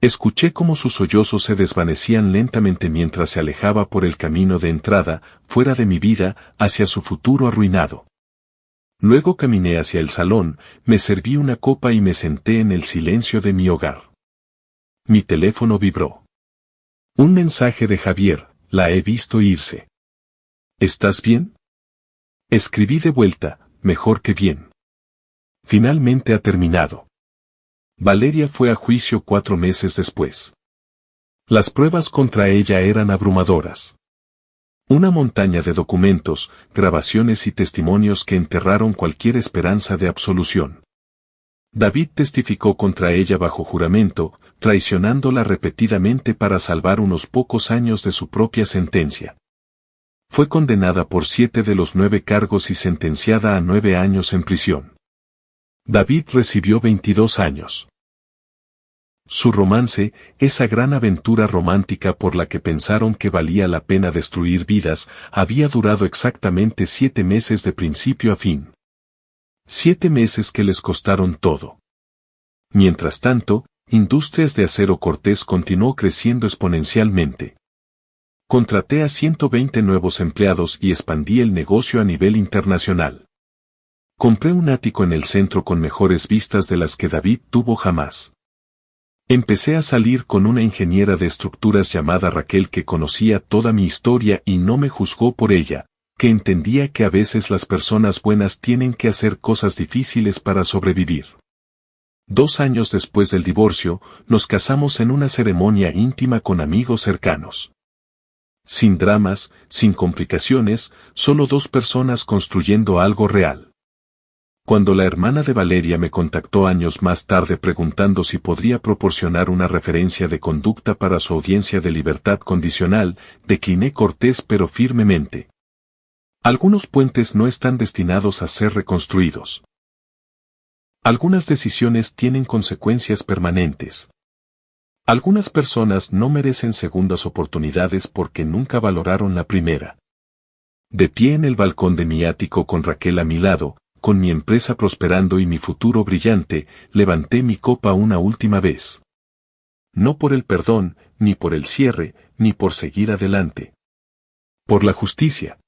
Escuché cómo sus sollozos se desvanecían lentamente mientras se alejaba por el camino de entrada, fuera de mi vida, hacia su futuro arruinado. Luego caminé hacia el salón, me serví una copa y me senté en el silencio de mi hogar. Mi teléfono vibró. Un mensaje de Javier, la he visto irse. ¿Estás bien? Escribí de vuelta, mejor que bien. Finalmente ha terminado. Valeria fue a juicio 4 meses después. Las pruebas contra ella eran abrumadoras. Una montaña de documentos, grabaciones y testimonios que enterraron cualquier esperanza de absolución. David testificó contra ella bajo juramento, traicionándola repetidamente para salvar unos pocos años de su propia sentencia. Fue condenada por 7 de los 9 cargos y sentenciada a 9 años en prisión. David recibió 22 años. Su romance, esa gran aventura romántica por la que pensaron que valía la pena destruir vidas, había durado exactamente 7 meses de principio a fin. 7 meses que les costaron todo. Mientras tanto, Industrias de Acero Cortés continuó creciendo exponencialmente. Contraté a 120 nuevos empleados y expandí el negocio a nivel internacional. Compré un ático en el centro con mejores vistas de las que David tuvo jamás. Empecé a salir con una ingeniera de estructuras llamada Raquel que conocía toda mi historia y no me juzgó por ella, que entendía que a veces las personas buenas tienen que hacer cosas difíciles para sobrevivir. 2 años después del divorcio, nos casamos en una ceremonia íntima con amigos cercanos. Sin dramas, sin complicaciones, solo 2 personas construyendo algo real. Cuando la hermana de Valeria me contactó años más tarde preguntando si podría proporcionar una referencia de conducta para su audiencia de libertad condicional, decliné cortés pero firmemente. Algunos puentes no están destinados a ser reconstruidos. Algunas decisiones tienen consecuencias permanentes. Algunas personas no merecen segundas oportunidades porque nunca valoraron la primera. De pie en el balcón de mi ático con Raquel a mi lado, con mi empresa prosperando y mi futuro brillante, levanté mi copa una última vez. No por el perdón, ni por el cierre, ni por seguir adelante. Por la justicia.